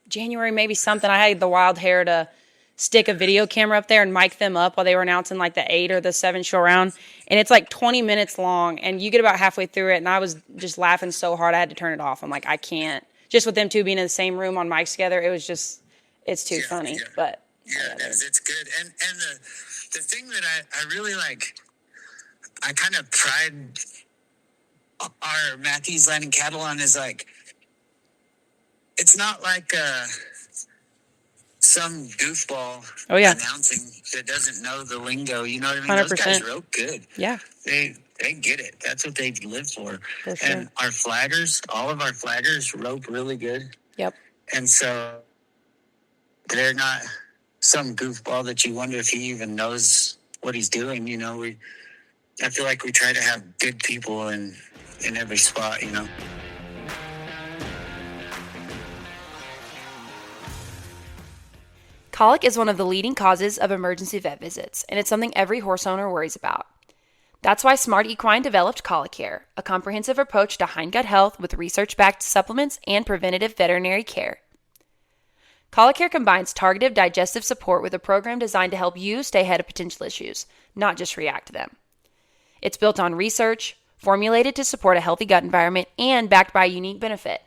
S1: January, maybe something. I had the wild hair to stick a video camera up there and mic them up while they were announcing like the 8 or the 7 show round. And it's like 20 minutes long and you get about halfway through it. And I was just laughing so hard I had to turn it off. I'm like, I can't. Just with them two being in the same room on mics together, it was just, it's too funny.
S2: Yeah.
S1: But
S2: yeah, it's good. And the thing that I really like, I kind of pride our Mathews Land and Cattle on is like, it's not like some goofball announcing that doesn't know the lingo. You know what I mean?
S1: 100%.
S2: Those guys rope good.
S1: Yeah.
S2: They get it. That's what they live for.
S1: For sure.
S2: And our flaggers, all of our flaggers rope really good.
S1: Yep.
S2: And so they're not some goofball that you wonder if he even knows what he's doing. You know, I feel like we try to have good people in every spot, you know.
S1: Colic is one of the leading causes of emergency vet visits, and it's something every horse owner worries about. That's why Smart Equine developed Colic Care, a comprehensive approach to hindgut health with research-backed supplements and preventative veterinary care. Colic Care combines targeted digestive support with a program designed to help you stay ahead of potential issues, not just react to them. It's built on research, formulated to support a healthy gut environment, and backed by a unique benefit.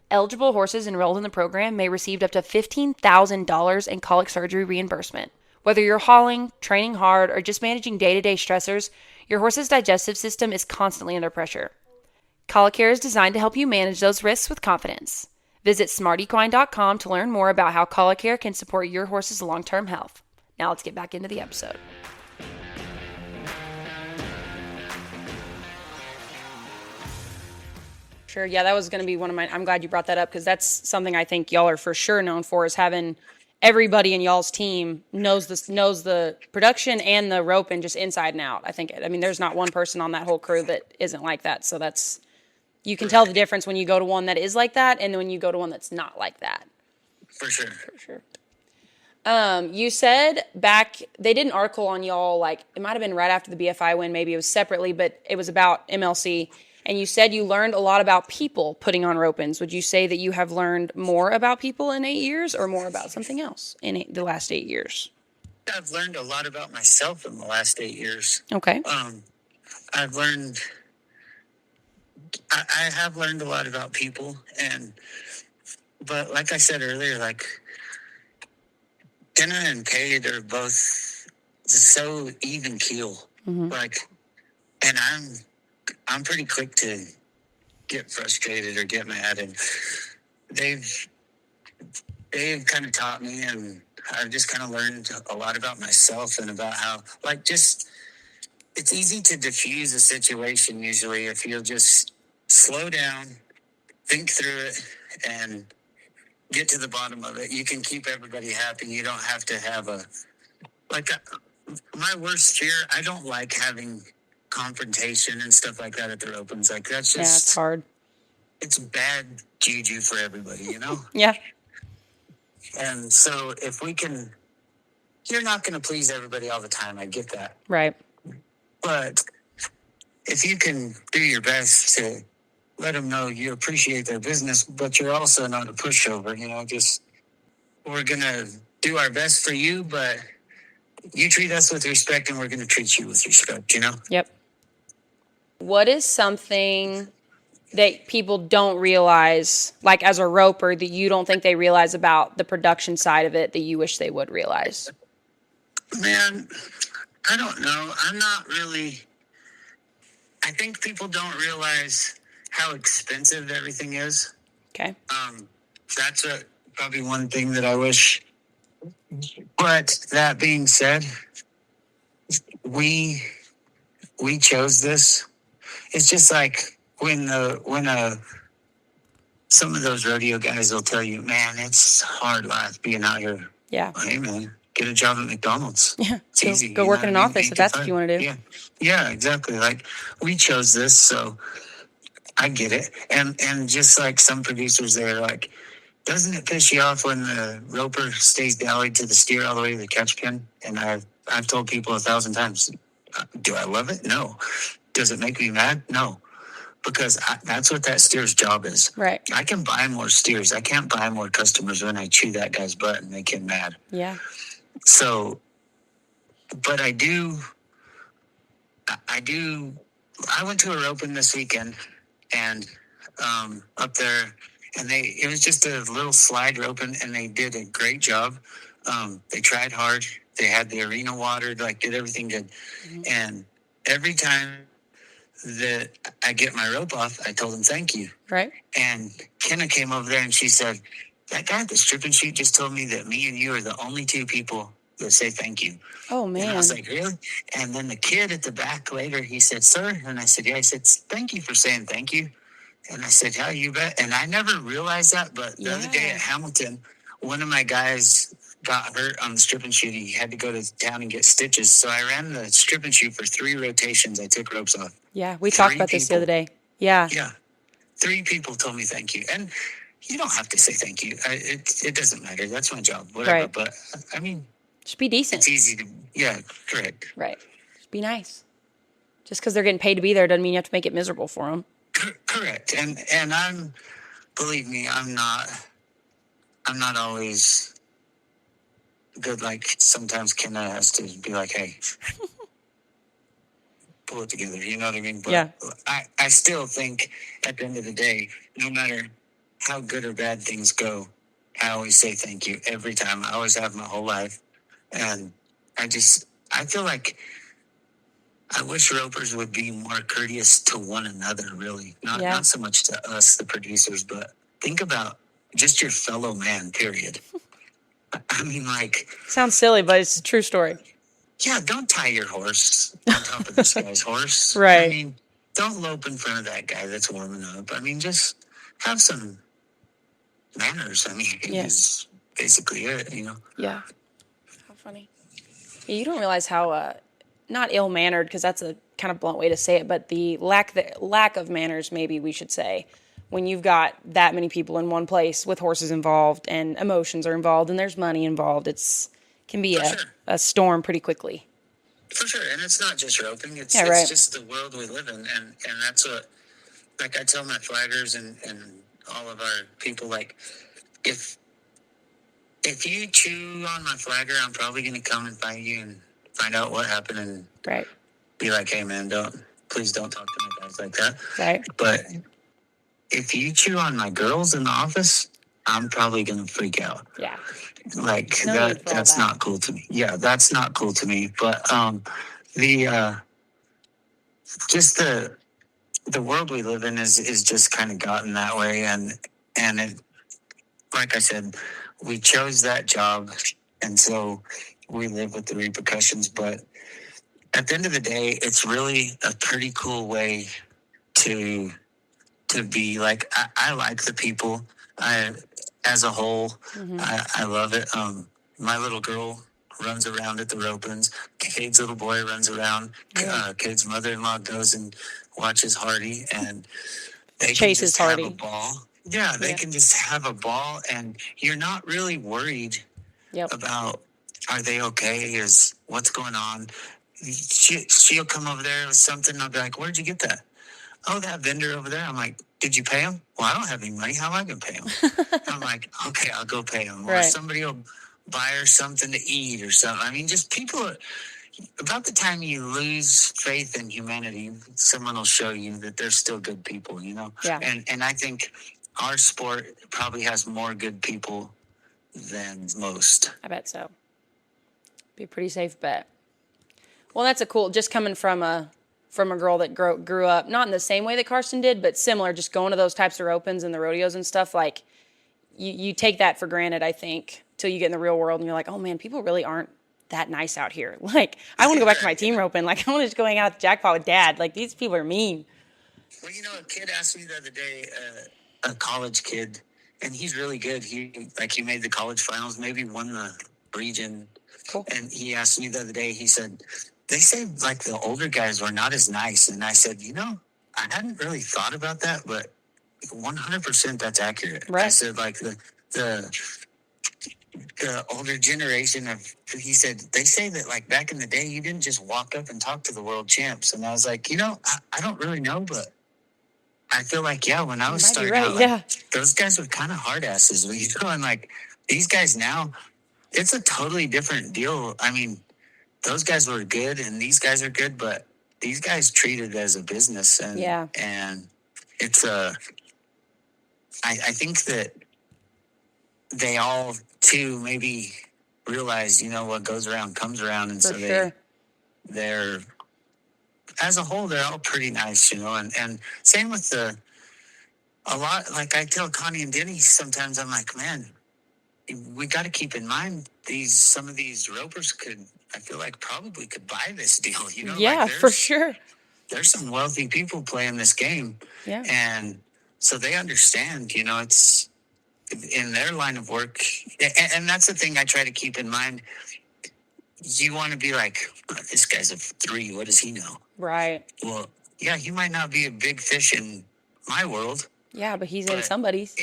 S1: Eligible horses enrolled in the program may receive up to $15,000 in colic surgery reimbursement. Whether you're hauling, training hard, or just managing day-to-day stressors, your horse's digestive system is constantly under pressure. Colic Care is designed to help you manage those risks with confidence. Visit smartequine.com to learn more about how Colic Care can support your horse's long-term health. Now let's get back into the episode. Sure. Yeah, that was going to be one of mine. I'm glad you brought that up because that's something I think y'all are for sure known for is having everybody in y'all's team knows the production and the rope and just inside and out. I mean, there's not one person on that whole crew that isn't like that. So you can tell the difference when you go to one that is like that and when you go to one that's not like that.
S2: For sure.
S1: For sure. You said they did an article on y'all, like it might have been right after the BFI win, maybe it was separately, but it was about MLC. And you said you learned a lot about people putting on rope-ins. Would you say that you have learned more about people in 8 years or more about something else in the last 8 years?
S2: I've learned a lot about myself in the last 8 years.
S1: Okay.
S2: I've learned, I have learned a lot about people. But like I said earlier, like Kenna and Cade are both so even keel. Mm-hmm. Like, and I'm pretty quick to get frustrated or get mad, and they've kind of taught me, and I've just kind of learned a lot about myself and about how, like, just it's easy to diffuse a situation usually if you'll just slow down, think through it, and get to the bottom of it. You can keep everybody happy. You don't have to have my worst fear. I don't like having confrontation and stuff like that at the ropings. Like that's just
S1: it's hard.
S2: It's bad juju for everybody, you know?
S1: Yeah.
S2: And so if we can, you're not going to please everybody all the time. I get that.
S1: Right.
S2: But if you can do your best to let them know you appreciate their business, but you're also not a pushover, you know, just we're going to do our best for you, but you treat us with respect and we're going to treat you with respect, you know?
S1: Yep. What is something that people don't realize, like as a roper, that you don't think they realize about the production side of it that you wish they would realize?
S2: Man, I don't know. I think people don't realize how expensive everything is.
S1: Okay.
S2: That's probably one thing that I wish. But that being said, we chose this. It's just like when a some of those rodeo guys will tell you, man, it's hard life being out here.
S1: Yeah.
S2: Hey, man, get a job at McDonald's.
S1: Yeah.
S2: It's easy.
S1: Go work in an office if that's what you want to do.
S2: Yeah. Yeah, exactly. Like, we chose this, so I get it. And just like some producers, they're like, doesn't it piss you off when the roper stays dallied to the steer all the way to the catch pen? And I've told people 1,000 times, do I love it? No. Does it make me mad? No. Because that's what that steer's job is.
S1: Right.
S2: I can buy more steers. I can't buy more customers when I chew that guy's butt and make him mad.
S1: Yeah.
S2: So, but I went to a roping this weekend and up there, and it was just a little slide roping, and they did a great job. They tried hard. They had the arena watered, like did everything good. Mm-hmm. And every time that I get my rope off, I told them thank you.
S1: Right.
S2: And Kenna came over there and she said, that guy at the stripping chute just told me that me and you are the only two people that say thank you.
S1: Oh, man.
S2: And I was like, really? And then the kid at the back later, he said, sir. And I said, yeah. I said, thank you for saying thank you. And I said, yeah, you bet. And I never realized that. But the other day at Hamilton, one of my guys got hurt on the stripping chute. He had to go to town and get stitches. So I ran the stripping chute for 3 rotations. I took ropes off.
S1: Yeah, we talked about this the other day. Yeah.
S2: Yeah. 3 people told me thank you. And you don't have to say thank you. It doesn't matter. That's my job. Whatever.
S1: Right.
S2: But, I mean,
S1: just be decent.
S2: It's easy to, yeah, correct.
S1: Right. Just be nice. Just because they're getting paid to be there doesn't mean you have to make it miserable for them.
S2: Correct. And believe me, I'm not always good. Like, sometimes Kenna has to be like, hey, pull it together. You know what I mean? But
S1: yeah.
S2: I still think at the end of the day, no matter how good or bad things go, I always say thank you every time. I always have my whole life. And I feel like I wish ropers would be more courteous to one another, really. Not so much to us, the producers, but think about just your fellow man, period. I mean, like...
S1: Sounds silly, but it's a true story.
S2: Yeah, don't tie your horse on top of this guy's horse.
S1: Right.
S2: I mean, don't lope in front of that guy that's warming up. I mean, just have some manners. I mean, is basically it, you know?
S1: Yeah. How funny. Yeah, you don't realize how... not ill-mannered, because that's a kind of blunt way to say it, but the lack of manners, maybe we should say, when you've got that many people in one place with horses involved and emotions are involved and there's money involved, can be a storm pretty quickly.
S2: For sure, and it's not just roping; it's just the world we live in, and that's what, like I tell my flaggers and all of our people, like if you chew on my flagger, I'm probably going to come and find you and find out what happened and be like, hey man, please don't talk to my guys like that.
S1: Right.
S2: But if you chew on my girls in the office, I'm probably going to freak out.
S1: Yeah.
S2: Like that's not cool to me. Yeah, that's not cool to me. But the world we live in is just kind of gotten that way, and it, like I said, we chose that job, and so we live with the repercussions. But at the end of the day, it's really a pretty cool way to be. Like, I like the people. As a whole, I love it. My little girl runs around at the ropings. Cade's little boy runs around. Cade's mother-in-law goes and watches Hardy, and they
S1: chases
S2: can just
S1: Hardy.
S2: have a ball. Yeah, they can just have a ball, and you're not really worried about, are they okay? Is what's going on? She'll come over there with something. I'll be like, where'd you get that? Oh, that vendor over there. I'm like, did you pay him? Well, I don't have any money. How am I going to pay him? I'm like, okay, I'll go pay him. Or somebody will buy her something to eat or something. I mean, just people, about the time you lose faith in humanity, someone will show you that there's still good people, you know?
S1: Yeah.
S2: And I think our sport probably has more good people than most.
S1: I bet so. Be a pretty safe bet. Well, that's just coming from a girl that grew up, not in the same way that Karsten did, but similar, just going to those types of opens and the rodeos and stuff. Like, you take that for granted, I think, till you get in the real world and you're like, oh man, people really aren't that nice out here. Like, I want to go back to my team roping. Like, I want to just go hang out at the jackpot with Dad. Like, these people are mean.
S2: Well, you know, a kid asked me the other day, a college kid, and he's really good. He made the college finals, maybe won the region.
S1: Cool.
S2: And he asked me the other day, he said, they say like the older guys were not as nice. And I said, I hadn't really thought about that, but 100% that's accurate.
S1: Right.
S2: I said like the older generation he said, they say that like back in the day, you didn't just walk up and talk to the world champs. And I was like, I don't really know, but I feel like, when I was starting out, those guys were kind of hard asses, and like these guys now, it's a totally different deal. I mean, those guys were good and these guys are good, but these guys treat it as a business. And, and it's I think that they all too maybe realize, what goes around comes around. And they're, as a whole, they're all pretty nice, and same with a lot, like I tell Connie and Denny sometimes, I'm like, man, we got to keep in mind some of these ropers I feel like probably could buy this deal,
S1: Yeah, for sure.
S2: There's some wealthy people playing this game.
S1: Yeah.
S2: And so they understand, it's in their line of work. And that's the thing I try to keep in mind. You want to be like, this guy's a 3. What does he know?
S1: Right.
S2: Well, yeah, he might not be a big fish in my world.
S1: Yeah, but he's in somebody's.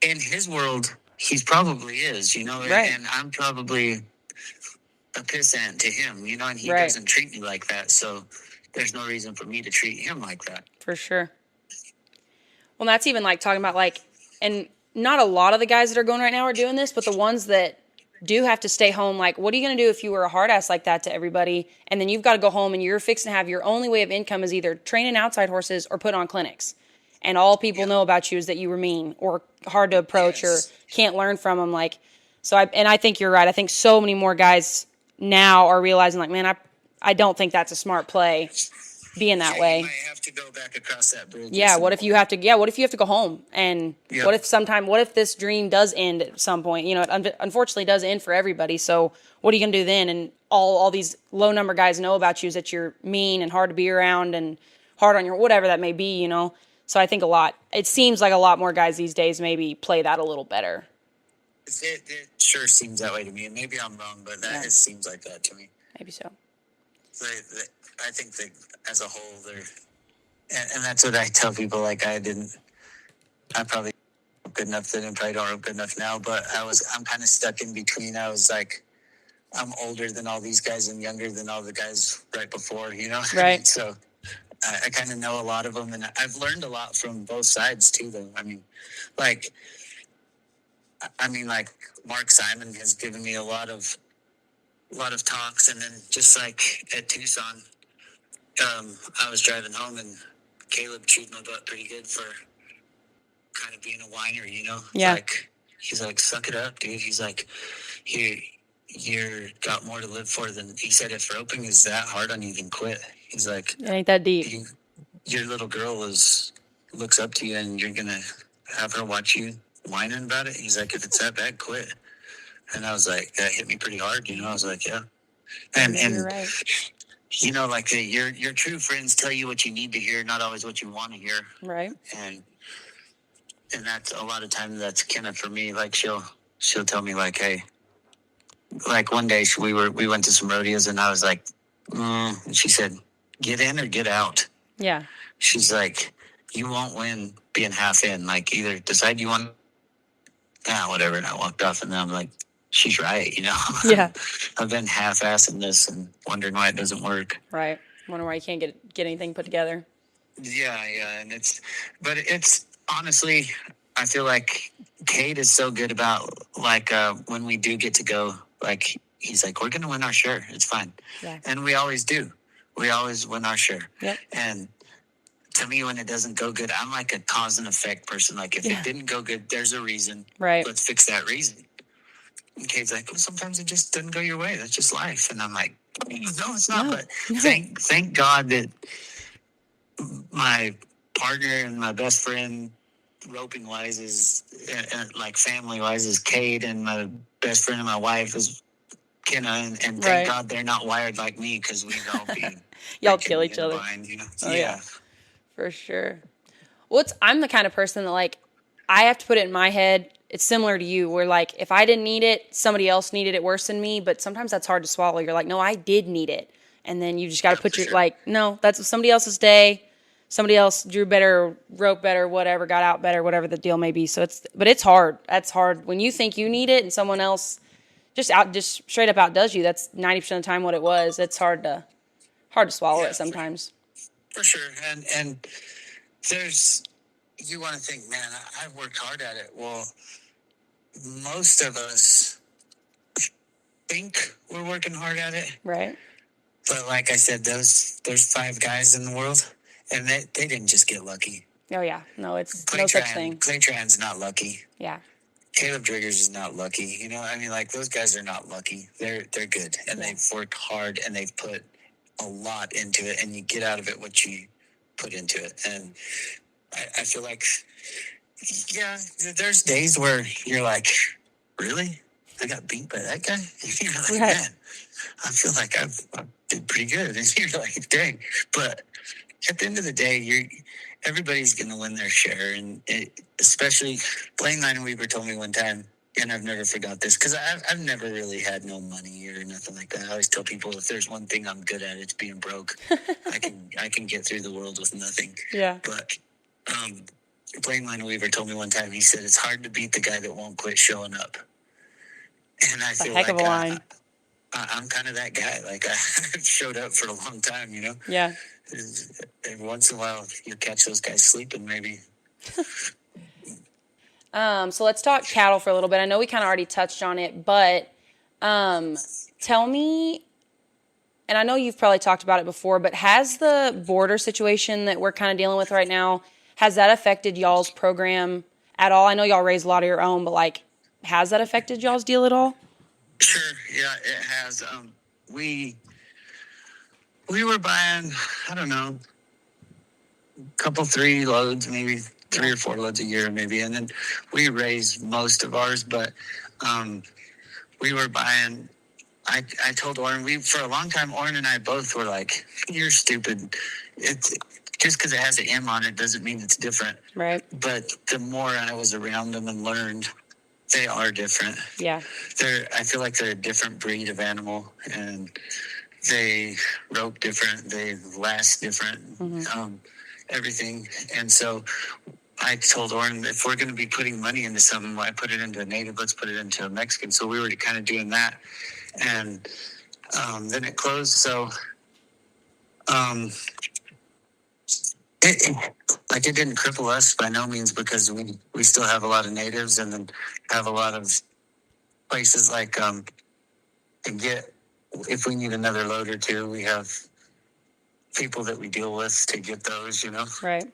S2: In his world, he probably is,
S1: Right.
S2: And I'm probably a pissant to him, and he doesn't treat me like that. So there's no reason for me to treat him like that.
S1: For sure. Well, that's even like talking about like, and not a lot of the guys that are going right now are doing this, but the ones that do have to stay home, like, what are you going to do if you were a hard ass like that to everybody, and then you've got to go home and you're fixing to have your only way of income is either training outside horses or put on clinics, and all people know about you is that you were mean or hard to approach or can't learn from them. Like, so I think you're right. I think so many more guys now are realizing like, man, I don't think that's a smart play being that way.
S2: You might have to go back across that bridge.
S1: Yeah, what if you have to go home? And what if this dream does end at some point? It unfortunately does end for everybody. So what are you going to do then? And all these low number guys know about you is that you're mean and hard to be around and hard on your whatever that may be, So I think it seems like a lot more guys these days maybe play that a little better.
S2: It sure seems that way to me. And maybe I'm wrong, but it seems like that to me.
S1: Maybe so.
S2: I think that as a whole, and that's what I tell people. Like I probably good enough then and probably don't rope good enough now, but I'm kind of stuck in between. I was like, I'm older than all these guys and younger than all the guys right before,
S1: Right.
S2: So I kind of know a lot of them, and I've learned a lot from both sides too, though. I mean, like Mark Simon has given me a lot of talks, and then just like at Tucson, I was driving home and Caleb chewed my butt pretty good for kind of being a whiner,
S1: Yeah.
S2: Like he's like, suck it up, dude. He's like, you're got more to live for than he said. If roping is that hard on you, then quit. He's like,
S1: it ain't that deep.
S2: Your little girl looks up to you, and you're gonna have her watch you whining about it. He's like, if it's that bad, quit. And I was like, that hit me pretty hard, I was like, yeah. And
S1: you're right.
S2: Like your true friends tell you what you need to hear, not always what you want to hear.
S1: Right.
S2: And that's a lot of times that's kind of for me. Like she'll tell me like, hey, like one day we went to some rodeos and I was like, and she said, get in or get out.
S1: Yeah.
S2: She's like, you won't win being half in. Like either decide you want, whatever. And I walked off, and then I'm like, she's right,
S1: Yeah.
S2: I've been half-assing this and wondering why it doesn't work.
S1: Right. Wonder why you can't get anything put together.
S2: Yeah, and it's honestly, I feel like Cade is so good about like when we do get to go, like he's like, we're gonna win our share. It's fine.
S1: Yeah.
S2: And we always do. We always win our share.
S1: Yep.
S2: And to me, when it doesn't go good, I'm like a cause and effect person. Like if it didn't go good, there's a reason.
S1: Right.
S2: Let's fix that reason. And Cade's like, well, sometimes it just doesn't go your way. That's just life. And I'm like, no, it's not. But thank God that my partner and my best friend, roping wise, is like family wise, is Cade, and my best friend and my wife is Kenna. And thank God they're not wired like me, because we'd all be
S1: y'all kill each other.
S2: Line,
S1: Oh, yeah. For sure. Well, I'm the kind of person that like, I have to put it in my head. It's similar to you, where like if I didn't need it, somebody else needed it worse than me. But sometimes that's hard to swallow. You're like, no, I did need it, and then you just got to
S2: Yeah,
S1: put
S2: for
S1: your
S2: sure.
S1: like, no, that's somebody else's day. Somebody else drew better, wrote better, whatever, got out better, whatever the deal may be. So it's hard. That's hard when you think you need it and someone else just straight up outdoes you. That's 90% of the time what it was. It's hard to swallow
S2: Yeah,
S1: it sometimes.
S2: for sure. And there's, you want to think, man, I've worked hard at it. Well, most of us think we're working hard at it.
S1: Right.
S2: But like I said, there's 5 guys in the world, and they didn't just get lucky.
S1: Oh yeah. No, it's no such thing.
S2: Clay Tran's not lucky.
S1: Yeah.
S2: Caleb Driggers is not lucky. You know, I mean, like, those guys are not lucky. They're good, and they've worked hard, and they've put a lot into it, and you get out of it what you put into it. And I feel like, yeah, there's days where you're like, really? I got beat by that guy? You're like,
S1: Right.
S2: man, I feel like I did pretty good. And you're like, dang. But at the end of the day, everybody's going to win their share. And especially Blaine Lineweaver told me one time, and I've never forgot this, because I've never really had no money or nothing like that. I always tell people, if there's one thing I'm good at, it's being broke. I can get through the world with nothing.
S1: Yeah.
S2: But Blaine Lineweaver told me one time, he said, it's hard to beat the guy that won't quit showing up. And I feel
S1: heck of a line.
S2: I'm kind of that guy. Like, I've showed up for a long time, you know?
S1: Yeah.
S2: Every once in a while, you catch those guys sleeping, maybe.
S1: So let's talk cattle for a little bit. I know we kind of already touched on it, but tell me, and I know you've probably talked about it before, but has the border situation that we're kind of dealing with right now, has that affected y'all's program at all? I know y'all raise a lot of your own, but like, has that affected y'all's deal at all?
S2: Sure, yeah, it has. We were buying, I don't know, a couple, 3 loads, maybe 3 or 4 loads a year, maybe, and then we raised most of ours. But we were buying. I told Oren, for a long time, Oren and I both were like, "You're stupid. It's just because it has an M on it doesn't mean it's different."
S1: Right.
S2: But the more I was around them and learned, they are different.
S1: Yeah.
S2: I feel like they're a different breed of animal, and they rope different, they last different, everything. And so I told Oren, if we're going to be putting money into something, why put it into a native? Let's put it into a Mexican. So we were kind of doing that, and then it closed. So it didn't cripple us by no means, because we still have a lot of natives, and then have a lot of places like to get, if we need another load or two, we have people that we deal with to get those, you know.
S1: Right.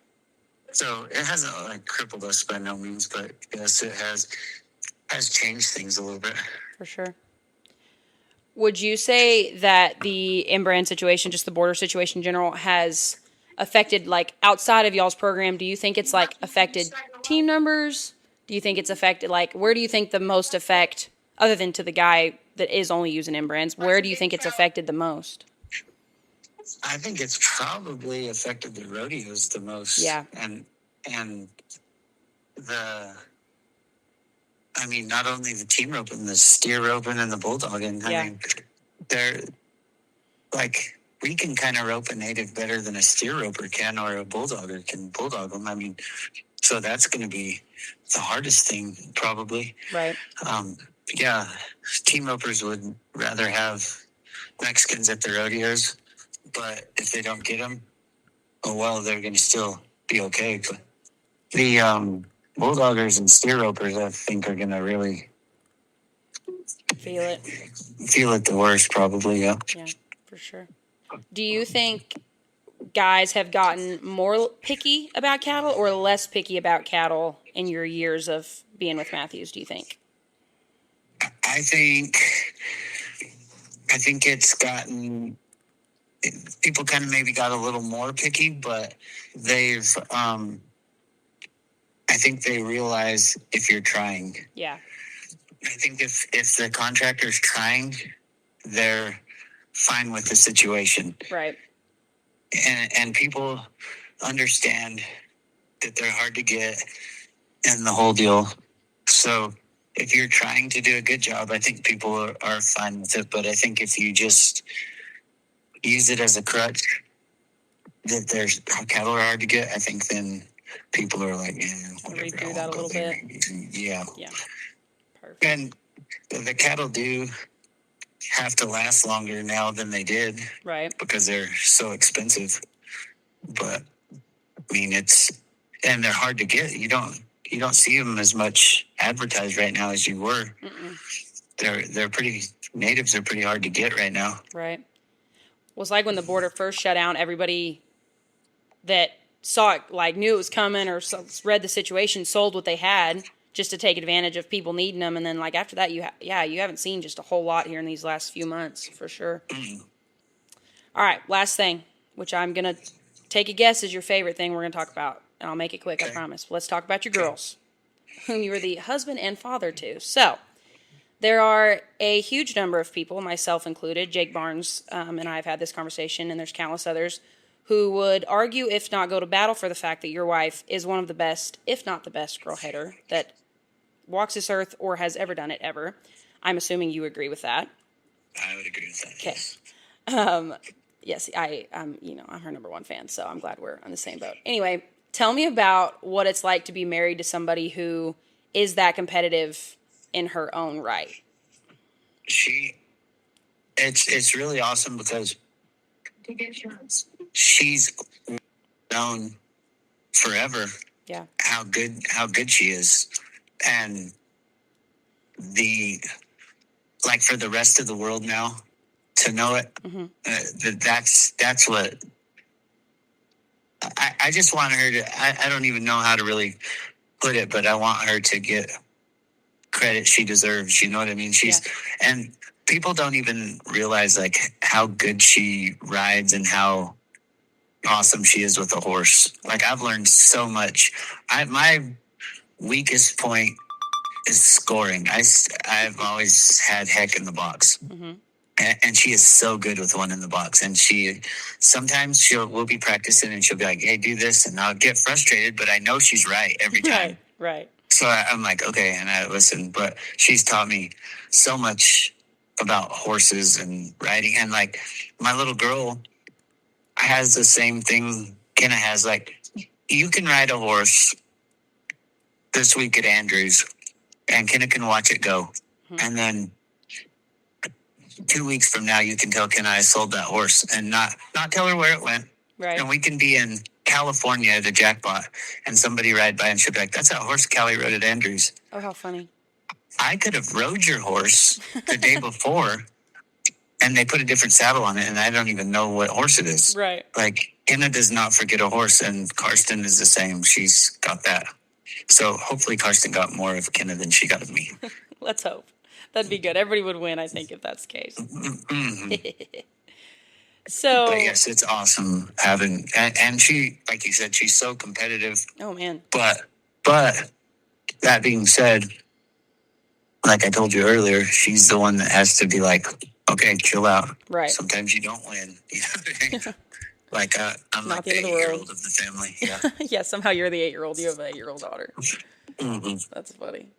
S2: So it hasn't like crippled us by no means, but yes, it has changed things a little bit.
S1: For sure. Would you say that the inbrand situation, just the border situation in general, has affected, like, outside of y'all's program, do you think it's, like, affected team numbers? Do you think it's affected, like, where do you think the most effect, other than to the guy that is only using inbrands, where do you think it's affected the most?
S2: I think it's probably affected the rodeos the most.
S1: Yeah.
S2: And not only the team roping, the steer roping and the bulldogging. I mean, they're like, we can kind of rope a native better than a steer roper can, or a bulldogger can bulldog them. I mean, so that's going to be the hardest thing, probably.
S1: Right.
S2: Yeah, team ropers would rather have Mexicans at the rodeos, but if they don't get them, oh well, they're going to still be okay. But the bulldoggers and steer ropers, I think, are going to really
S1: feel it
S2: the worst, probably. Yeah.
S1: Yeah, for sure. Do you think guys have gotten more picky about cattle or less picky about cattle in your years of being with Mathews, do you think?
S2: I think it's gotten, people kind of maybe got a little more picky, but they've, I think they realize if you're trying.
S1: Yeah.
S2: I think if the contractor's trying, they're fine with the situation.
S1: Right.
S2: And people understand that they're hard to get, and the whole deal. So if you're trying to do a good job, I think people are fine with it. But I think if you just use it as a crutch, that there's cattle are hard to get, I think then people are like, whatever.
S1: Read through that a little bit.
S2: Yeah.
S1: Yeah. Perfect.
S2: And the cattle do have to last longer now than they did.
S1: Right.
S2: Because they're so expensive. But I mean, and they're hard to get. You don't see them as much advertised right now as you were. They're pretty natives are pretty hard to get right now.
S1: Right. Well, it's like when the border first shut down, everybody that saw it, like knew it was coming or read the situation, sold what they had just to take advantage of people needing them. And then like after that, you haven't seen just a whole lot here in these last few months for sure. All right. Last thing, which I'm going to take a guess is your favorite thing we're going to talk about. And I'll make it quick, I promise. Let's talk about your girls, whom you were the husband and father to. So there are a huge number of people, myself included, Jake Barnes and I have had this conversation, and there's countless others, who would argue, if not go to battle, for the fact that your wife is one of the best, if not the best, girl header that walks this earth or has ever done it ever. I'm assuming you agree with that.
S2: I would agree with that.
S1: Okay. Yes, I'm her number one fan, so I'm glad we're on the same boat. Anyway, tell me about what it's like to be married to somebody who is that competitive in her own right.
S2: It's really awesome because she's known forever.
S1: Yeah. How
S2: good she is, and for the rest of the world now to know it. That's what I just want her to. I don't even know how to really put it, but I want her to get credit she deserves. You know what I mean? And people don't even realize like how good she rides and how awesome she is with a horse. Like I've learned so much. My weakest point is scoring. I've always had heck in the box. And she is so good with one in the box. And sometimes we'll be practicing and she'll be like, hey, do this. And I'll get frustrated, but I know she's right every time.
S1: Right.
S2: So I'm like, okay. And I listen, but she's taught me so much about horses and riding. And like my little girl has the same thing Kenna has. Like you can ride a horse this week at Andrews and Kenna can watch it go. And then 2 weeks from now, you can tell Kenna I sold that horse and not tell her where it went.
S1: Right.
S2: And we can be in California at a jackpot and somebody ride by and she'll be like, that's that horse Callie rode at Andrews.
S1: Oh, how funny.
S2: I could have rode your horse the day before and they put a different saddle on it and I don't even know what horse it is.
S1: Right.
S2: Like Kenna does not forget a horse and Karsten is the same. She's got that. So hopefully Karsten got more of Kenna than she got of me.
S1: Let's hope. That'd be good. Everybody would win, I think, if that's the case. So,
S2: but yes, it's awesome having, and she, like you said, she's so competitive.
S1: Oh man.
S2: But that being said, like I told you earlier, she's the one that has to be like, okay, chill out.
S1: Right.
S2: Sometimes you don't win. You know what I mean? Like I'm
S1: Not
S2: like
S1: the
S2: the
S1: end of the
S2: 8-year-old
S1: world.
S2: of the family. Yeah.
S1: Yeah. Somehow you're the 8-year-old. You have an 8-year-old daughter. That's funny.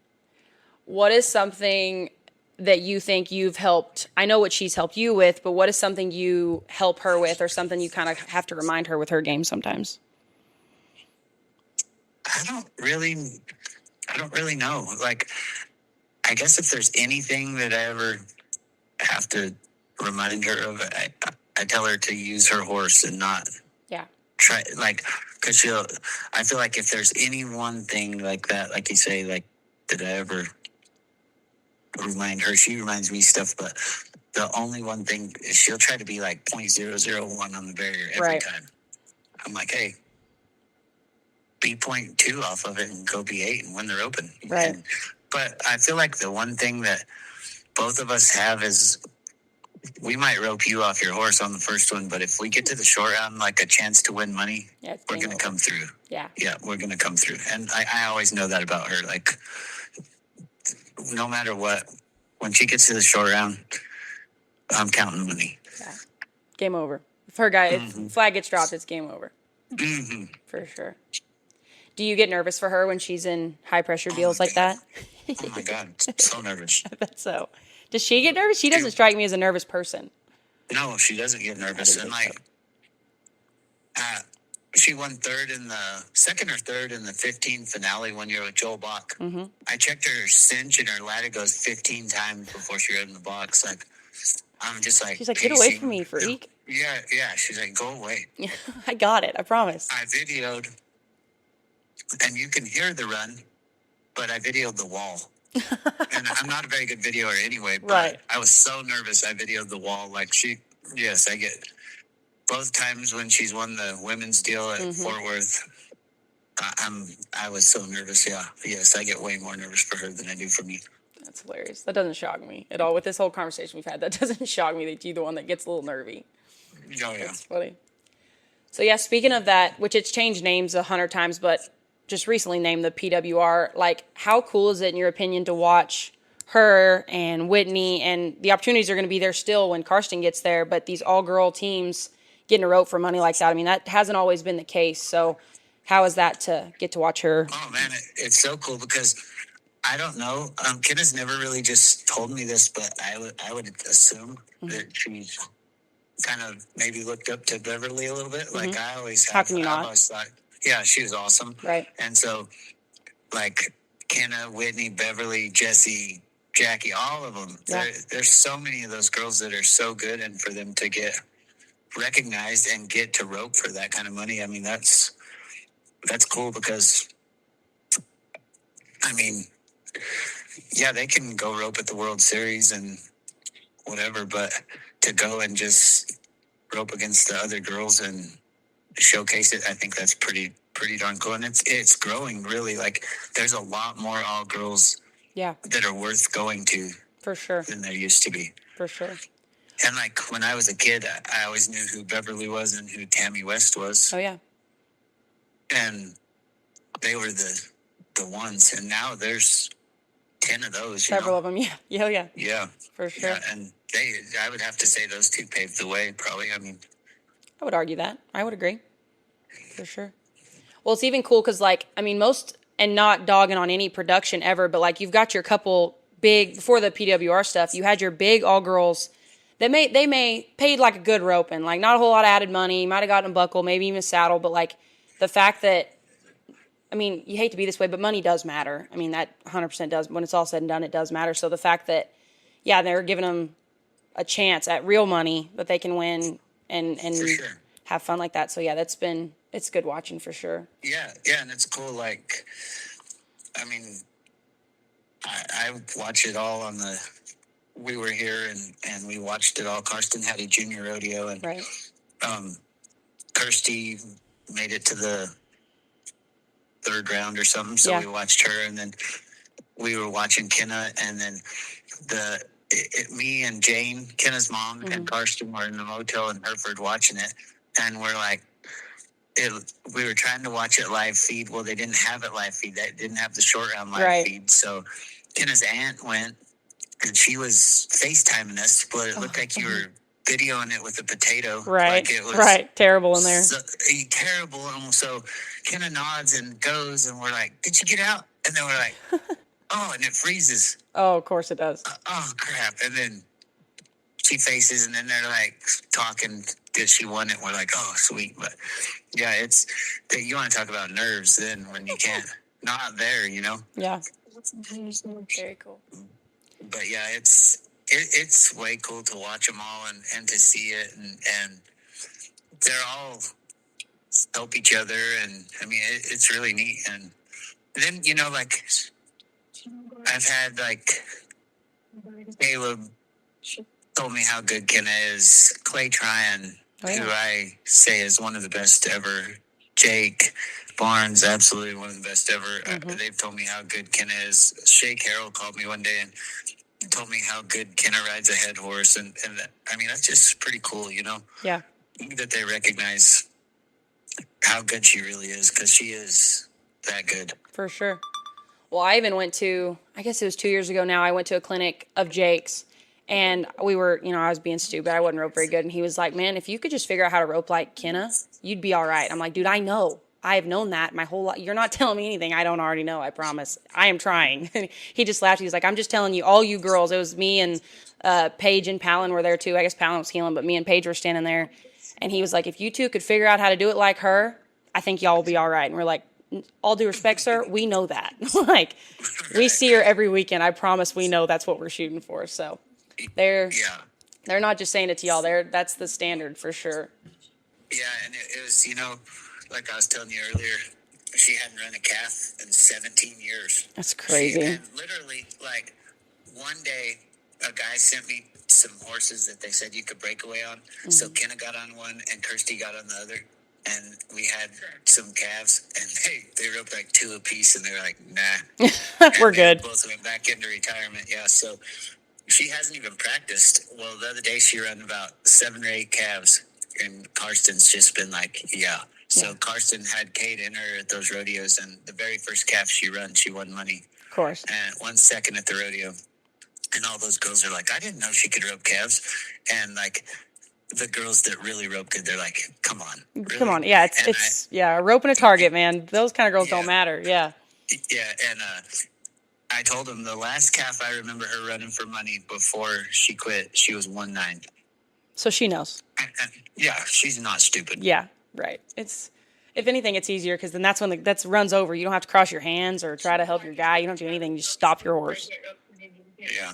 S1: What is something that you think you've helped? I know what she's helped you with, but what is something you help her with or something you kind of have to remind her with her game sometimes?
S2: I don't really know. Like, I guess if there's anything that I ever have to remind her of, I tell her to use her horse and not try, like, because I feel like if there's any one thing like that, like you say, like, did I ever remind her? She reminds me stuff, but the only one thing is she'll try to be like 0.001 on the barrier every time. I'm like, hey, be 0.2 off of it and go be 8 and win the open.
S1: Right.
S2: But I feel like the one thing that both of us have is we might rope you off your horse on the first one, but if we get to the short round, like a chance to win money, we're going to come through. Yeah, we're going to come through. And I always know that about her. Like, no matter what, when she gets to the short round, I'm counting money.
S1: Yeah. Game over. If her guy, if flag gets dropped, it's game over. For sure. Do you get nervous for her when she's in high pressure deals like that?
S2: Oh my God, so nervous.
S1: I bet so. Does she get nervous? She doesn't strike me as a nervous person.
S2: No, she doesn't get nervous. And like, she won second or third in the 15 finale one year with Joel Bach.
S1: Mm-hmm.
S2: I checked her cinch and her ladder goes 15 times before she rode in the box. Like, I'm just like,
S1: she's like, get away from me, freak.
S2: Yeah. She's like, go away.
S1: I got it. I promise.
S2: I videoed, and you can hear the run, but I videoed the wall. And I'm not a very good videoer anyway, but
S1: right.
S2: I was so nervous I videoed the wall. Like I get both times when she's won the women's deal at Fort Worth. I was so nervous. Yeah. Yes, I get way more nervous for her than I do for me.
S1: That's hilarious. That doesn't shock me at all. With this whole conversation we've had, that doesn't shock me that you're the one that gets a little nervy.
S2: Oh, yeah.
S1: That's funny. So, yeah, speaking of that, which it's changed names 100 times, but just recently named the PWR, like, how cool is it, in your opinion, to watch her and Whitney, and the opportunities are going to be there still when Karsten gets there, but these all-girl teams getting a rope for money like that, I mean, that hasn't always been the case. So how is that to get to watch her?
S2: Oh, man, it's so cool because I don't know. Kenna's never really just told me this, but I would assume that she's kind of maybe looked up to Beverly a little bit. Like I always have.
S1: How can you not?
S2: I always thought, yeah, she was awesome.
S1: Right.
S2: And so, like, Kenna, Whitney, Beverly, Jessie, Jackie, all of them. Yeah. There's so many of those girls that are so good, and for them to get recognized and get to rope for that kind of money, I mean, that's cool because, I mean, yeah, they can go rope at the World Series and whatever, but to go and just rope against the other girls and showcase it, I think that's pretty darn cool. And it's growing, really. Like, there's a lot more all girls that are worth going to
S1: for sure
S2: than there used to be.
S1: For sure.
S2: And like when I was a kid, I always knew who Beverly was and who Tammy West was.
S1: Oh yeah.
S2: And they were the ones, and now there's 10 of those.
S1: Several of them, yeah.
S2: Yeah,
S1: for sure.
S2: Yeah, and I would have to say those two paved the way, probably. I mean,
S1: I would argue that. I would agree, for sure. Well, it's even cool because, like, I mean, most, and not dogging on any production ever, but like, you've got your couple big, before the PWR stuff, you had your big all girls that they paid like a good roping, like not a whole lot of added money, might have gotten a buckle, maybe even a saddle, but like the fact that, I mean, you hate to be this way, but money does matter. I mean, that 100% does. When it's all said and done, it does matter. So the fact that, yeah, they're giving them a chance at real money that they can win and
S2: sure.
S1: have fun like that. So yeah, it's good watching for sure.
S2: Yeah, and it's cool. Like, I mean, I watch it all on we were here and we watched it all. Karsten had a junior rodeo, and
S1: right.
S2: Kirsty made it to the third round or something. So we watched her, and then we were watching Kenna, and then me and Jane, Kenna's mom, and Karsten were in the motel in Hereford watching it, and we're like, we were trying to watch it live feed. Well, they didn't have it live feed. They didn't have the short round live feed. So Kenna's aunt went, and she was FaceTiming us, but it looked like you were videoing it with a potato.
S1: Right,
S2: like it was
S1: terrible in there.
S2: Terrible. And so Kenna nods and goes, and we're like, did you get out? And then we're like, oh, and it freezes.
S1: Oh, of course it does.
S2: Oh, crap. And then she faces, and then they're like talking that she won it. We're like, oh, sweet. But yeah, you want to talk about nerves then when you can't, not there, you know?
S1: Yeah. Very cool.
S2: But yeah, it's way cool to watch them all and to see it. And they're all help each other. And I mean, it's really neat. And then, you know, like I've had like Caleb told me how good Kenna is. Clay Tryon, who I say is one of the best ever. Jake Barnes, absolutely one of the best ever. They've told me how good Kenna is. Shake Harrell called me one day and told me how good Kenna rides a head horse. And I mean, that's just pretty cool, you know?
S1: Yeah.
S2: That they recognize how good she really is, because she is that good.
S1: For sure. Well, I even went to, I guess it was 2 years ago now, I went to a clinic of Jake's, and we were, you know, I was being stupid. I wasn't rope very good. And he was like, man, if you could just figure out how to rope like Kenna, you'd be all right. I'm like, dude, I know. I have known that my whole life. You're not telling me anything I don't already know, I promise. I am trying. He just laughed. He was like, I'm just telling you, all you girls. It was me and Paige and Palin were there too. I guess Palin was healing, but me and Paige were standing there. And he was like, if you two could figure out how to do it like her, I think y'all will be all right. And we're like, all due respect, sir, we know that. Like, we see her every weekend. I promise we know that's what we're shooting for. So they're not just saying it to y'all. That's the standard for sure.
S2: Yeah, and it was, like I was telling you earlier, she hadn't run a calf in 17 years.
S1: That's crazy.
S2: And literally, like, one day, a guy sent me some horses that they said you could break away on. Mm-hmm. So Kenna got on one and Kirsty got on the other. And we had some calves, and they roped like 2 apiece, and they were like, nah.
S1: We're good.
S2: Both went back into retirement, yeah. So she hasn't even practiced. Well, the other day she ran about 7 or 8 calves, and Karsten's just been like, yeah. So Karsten had Cade in her at those rodeos, and the very first calf she run, she won money.
S1: Of course.
S2: And 1 second at the rodeo. And all those girls are like, I didn't know she could rope calves. And like, the girls that really rope good, they're like, come on. Really?
S1: Come on. Yeah, it's a rope and a target, man. Those kind of girls don't matter. Yeah.
S2: Yeah, and I told him the last calf I remember her running for money before she quit, she was 1.9.
S1: So she knows.
S2: Yeah, she's not stupid.
S1: Yeah, right. It's, if anything, it's easier because then that's when that runs over. You don't have to cross your hands or try to help your guy. You don't do anything. You just stop your horse.
S2: Yeah.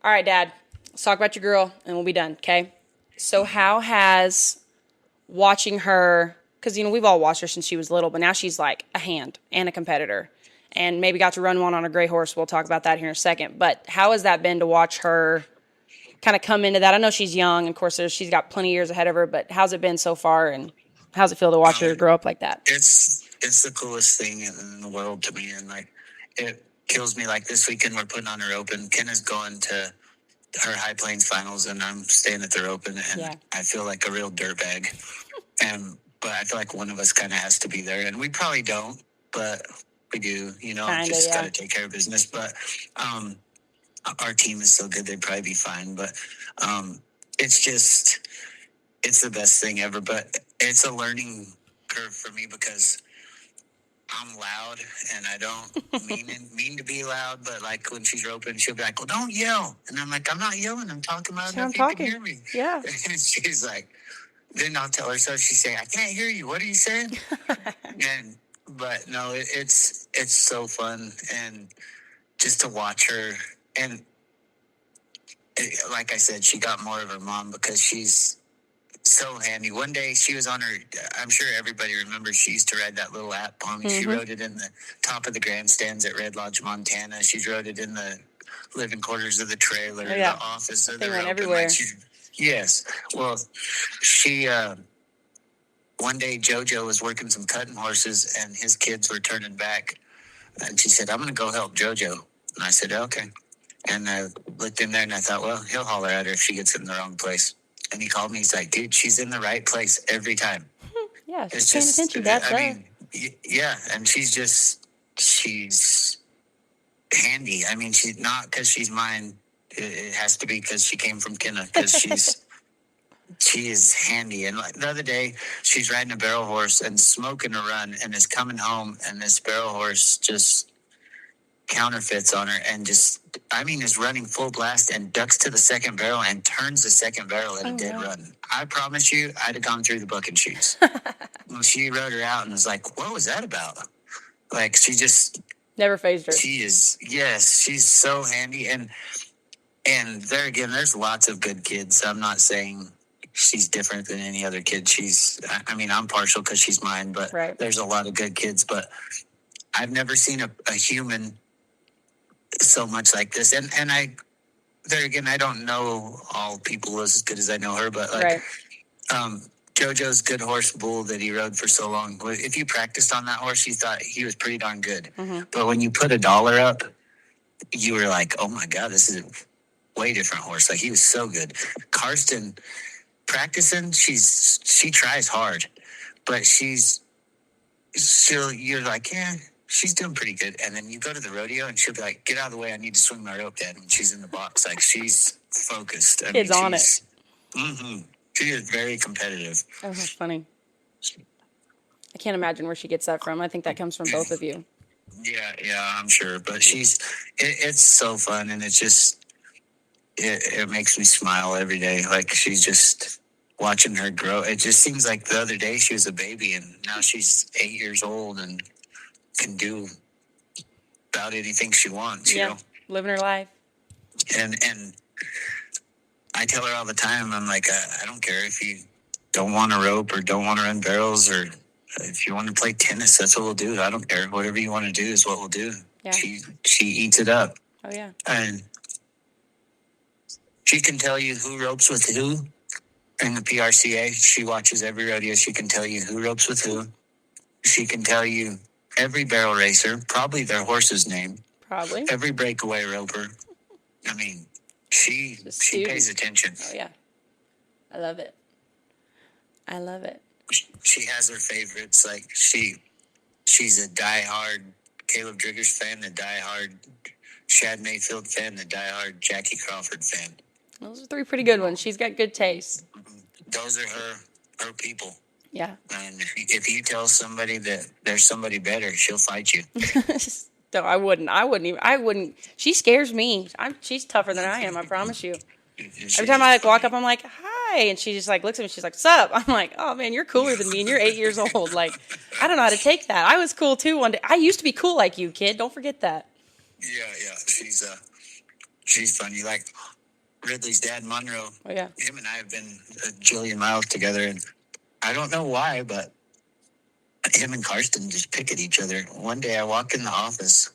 S1: All right, Dad. Let's talk about your girl, and we'll be done, okay? So how has watching her, because, we've all watched her since she was little, but now she's like a hand and a competitor and maybe got to run one on a gray horse. We'll talk about that here in a second. But how has that been to watch her kind of come into that? I know she's young. Of course, she's got plenty of years ahead of her, but how's it been so far, and how's it feel to watch her grow up like that?
S2: It's the coolest thing in the world to me, and, like, it kills me. Like, this weekend we're putting on her open. Kenna's going to her High Plains finals, and I'm staying at their open, and I feel like a real dirtbag. But I feel like one of us kind of has to be there, and we probably don't, but we do. Just got to take care of business. But our team is so good, they'd probably be fine. But it's the best thing ever. But it's a learning curve for me because I'm loud, and I don't mean to be loud, but like when she's roping, she'll be like, well, don't yell. And I'm like, I'm not yelling. I'm talking loud enough you can hear me.
S1: Yeah.
S2: And she's like, then I'll tell her, so she's saying, I can't hear you. What are you saying? But no, it's so fun. And just to watch her. And like I said, she got more of her mom because she's so handy. One day she was on her, I'm sure everybody remembers, she used to ride that little lap pony. Mm-hmm. She rode it in the top of the grandstands at Red Lodge, Montana. She's rode it in the living quarters of the trailer, the office of the
S1: went everywhere.
S2: Yes. Well, she, one day JoJo was working some cutting horses and his kids were turning back. And she said, I'm going to go help JoJo. And I said, okay. And I looked in there and I thought, well, he'll holler at her if she gets in the wrong place. And he called me. He's like, dude, she's in the right place every time.
S1: Yeah, she's paying attention. That's
S2: yeah, and she's handy. I mean, she's not because she's mine. It has to be because she came from Kenna, because she is handy. And like the other day, she's riding a barrel horse and smoking a run and is coming home, and this barrel horse just counterfeits on her and is running full blast and ducks to the second barrel and turns the second barrel at a dead run. I promise you, I'd have gone through the bucket shoes. Well, she rode her out and was like, what was that about? Like, she just
S1: never phased her.
S2: She is, yes, she's so handy. And there again, there's lots of good kids. I'm not saying she's different than any other kid. I'm partial because she's mine, but there's a lot of good kids. But I've never seen a human so much like this. And there again, I don't know all people as good as I know her, but JoJo's good horse Bull that he rode for so long. If you practiced on that horse, you thought he was pretty darn good. Mm-hmm. But when you put $1 up, you were like, oh my God, this is a way different horse. Like, he was so good. Karsten, practicing, she tries hard, but you're like, yeah, she's doing pretty good. And then you go to the rodeo and she'll be like, get out of the way, I need to swing my rope, Dad. And she's in the box. Like, she's focused.
S1: Kids on it.
S2: Mm-hmm. She is very competitive.
S1: Oh, that's funny. I can't imagine where she gets that from. I think that comes from both of you.
S2: Yeah, I'm sure. But it's so fun, and it makes me smile every day. Like, she's just watching her grow. It just seems like the other day she was a baby, and now she's 8 years old and can do about anything she wants, you know?
S1: Living her life.
S2: And I tell her all the time, I'm like, I don't care if you don't want to rope or don't want to run barrels, or if you want to play tennis, that's what we'll do. I don't care. Whatever you want to do is what we'll do.
S1: Yeah.
S2: She eats it up.
S1: Oh, yeah.
S2: And she can tell you who ropes with who in the PRCA. She watches every rodeo. She can tell you who ropes with who. She can tell you every barrel racer, probably their horse's name.
S1: Probably.
S2: Every breakaway roper. I mean, she pays attention.
S1: Oh, yeah. I love it.
S2: She has her favorites. Like, she's a diehard Caleb Driggers fan, a diehard Shad Mayfield fan, a diehard Jackie Crawford fan.
S1: Those are 3 pretty good ones. She's got good taste.
S2: Those are her people.
S1: Yeah.
S2: And if you tell somebody that there's somebody better, she'll fight you.
S1: No, I wouldn't. She scares me. She's tougher than I am, I promise you. Every time I walk up, I'm like, hi. And she just looks at me. She's like, sup? I'm like, oh man, you're cooler than me and you're 8 years old. Like, I don't know how to take that. I was cool too one day. I used to be cool like you, kid. Don't forget that.
S2: Yeah. She's funny. Like Ridley's dad, Monroe.
S1: Oh yeah.
S2: Him and I have been a jillion miles together, and I don't know why, but him and Karsten just pick at each other. One day I walk in the office,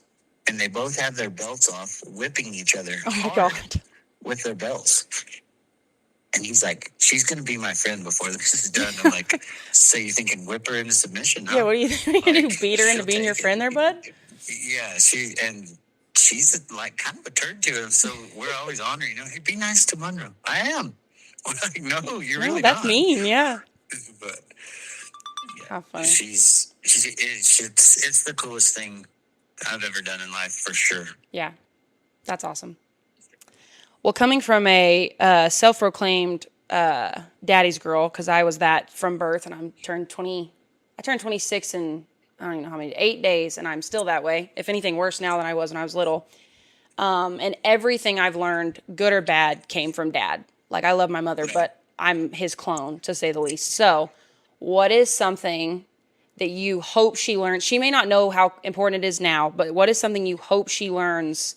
S2: and they both have their belts off, whipping each other hard with their belts. And he's like, she's going to be my friend before this is done. I'm like, so you're thinking whip her into submission? Huh?
S1: Yeah, what are you going to do? Beat her into being your friend there, bud?
S2: Yeah, she's like kind of a turd to him, so we're always on her, hey, be nice to Monroe. I am. We're like, no, you're really
S1: that's
S2: not.
S1: mean, yeah.
S2: But yeah,
S1: how funny.
S2: It's the coolest thing I've ever done in life, for sure.
S1: Yeah, that's awesome. Well, coming from a self-proclaimed daddy's girl, because I was that from birth, and I turned 26 in, I don't even know how many, 8 days, and I'm still that way. If anything, worse now than I was when I was little. And everything I've learned, good or bad, came from Dad. Like, I love my mother, but I'm his clone, to say the least. So, what is something that you hope she learns? She may not know how important it is now, but what is something you hope she learns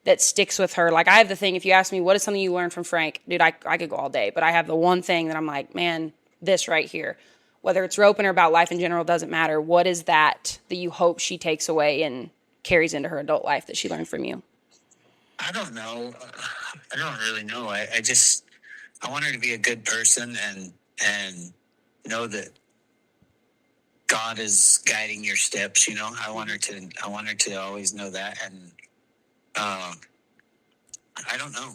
S1: that sticks with her? Like, I have the thing, if you ask me, what is something you learned from Frank? Dude, I could go all day, but I have the one thing that I'm like, man, this right here. Whether it's roping or about life in general, doesn't matter. What is that you hope she takes away and carries into her adult life that she learned from you?
S2: I don't know. I don't really know. I want her to be a good person and know that God is guiding your steps. I want her to always know that. And I don't know.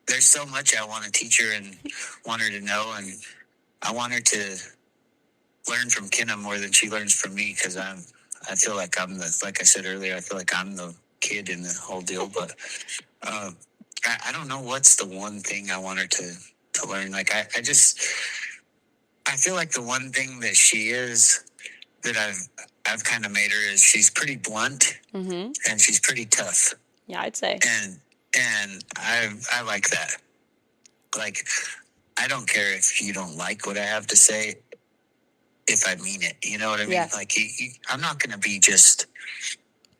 S2: There's so much I want to teach her and want her to know, and I want her to learn from Kenna more than she learns from me, because I feel like like I said earlier, I feel like I'm the kid in the whole deal. But I don't know what's the one thing I want her to learn. Like, I feel like the one thing that she is that I've kind of made her is she's pretty blunt, and she's pretty tough.
S1: Yeah, I'd say.
S2: And I like that. Like, I don't care if you don't like what I have to say, if I mean it. You know what I mean?
S1: Yeah.
S2: Like, I'm not going to be just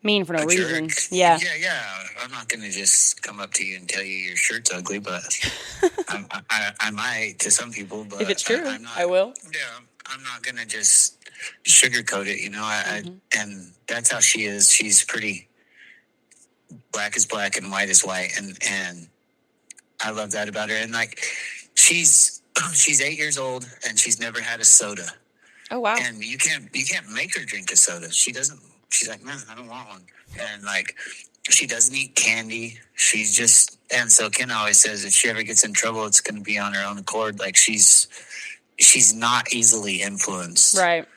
S1: mean for no reason.
S2: Jerk.
S1: Yeah.
S2: Yeah. I'm not going to just come up to you and tell you your shirt's ugly, but I might to some people. But
S1: if it's true,
S2: I'm not,
S1: I will.
S2: Yeah, I'm not going to just sugarcoat it, and that's how she is. She's pretty black is black and white is white, and I love that about her. And like, she's 8 years old and she's never had a soda.
S1: Oh wow!
S2: And you can't make her drink a soda. She doesn't. She's like, man, I don't want one. And like, she doesn't eat candy. She's just, and so Ken always says if she ever gets in trouble, it's going to be on her own accord. Like, she's not easily influenced.
S1: Right.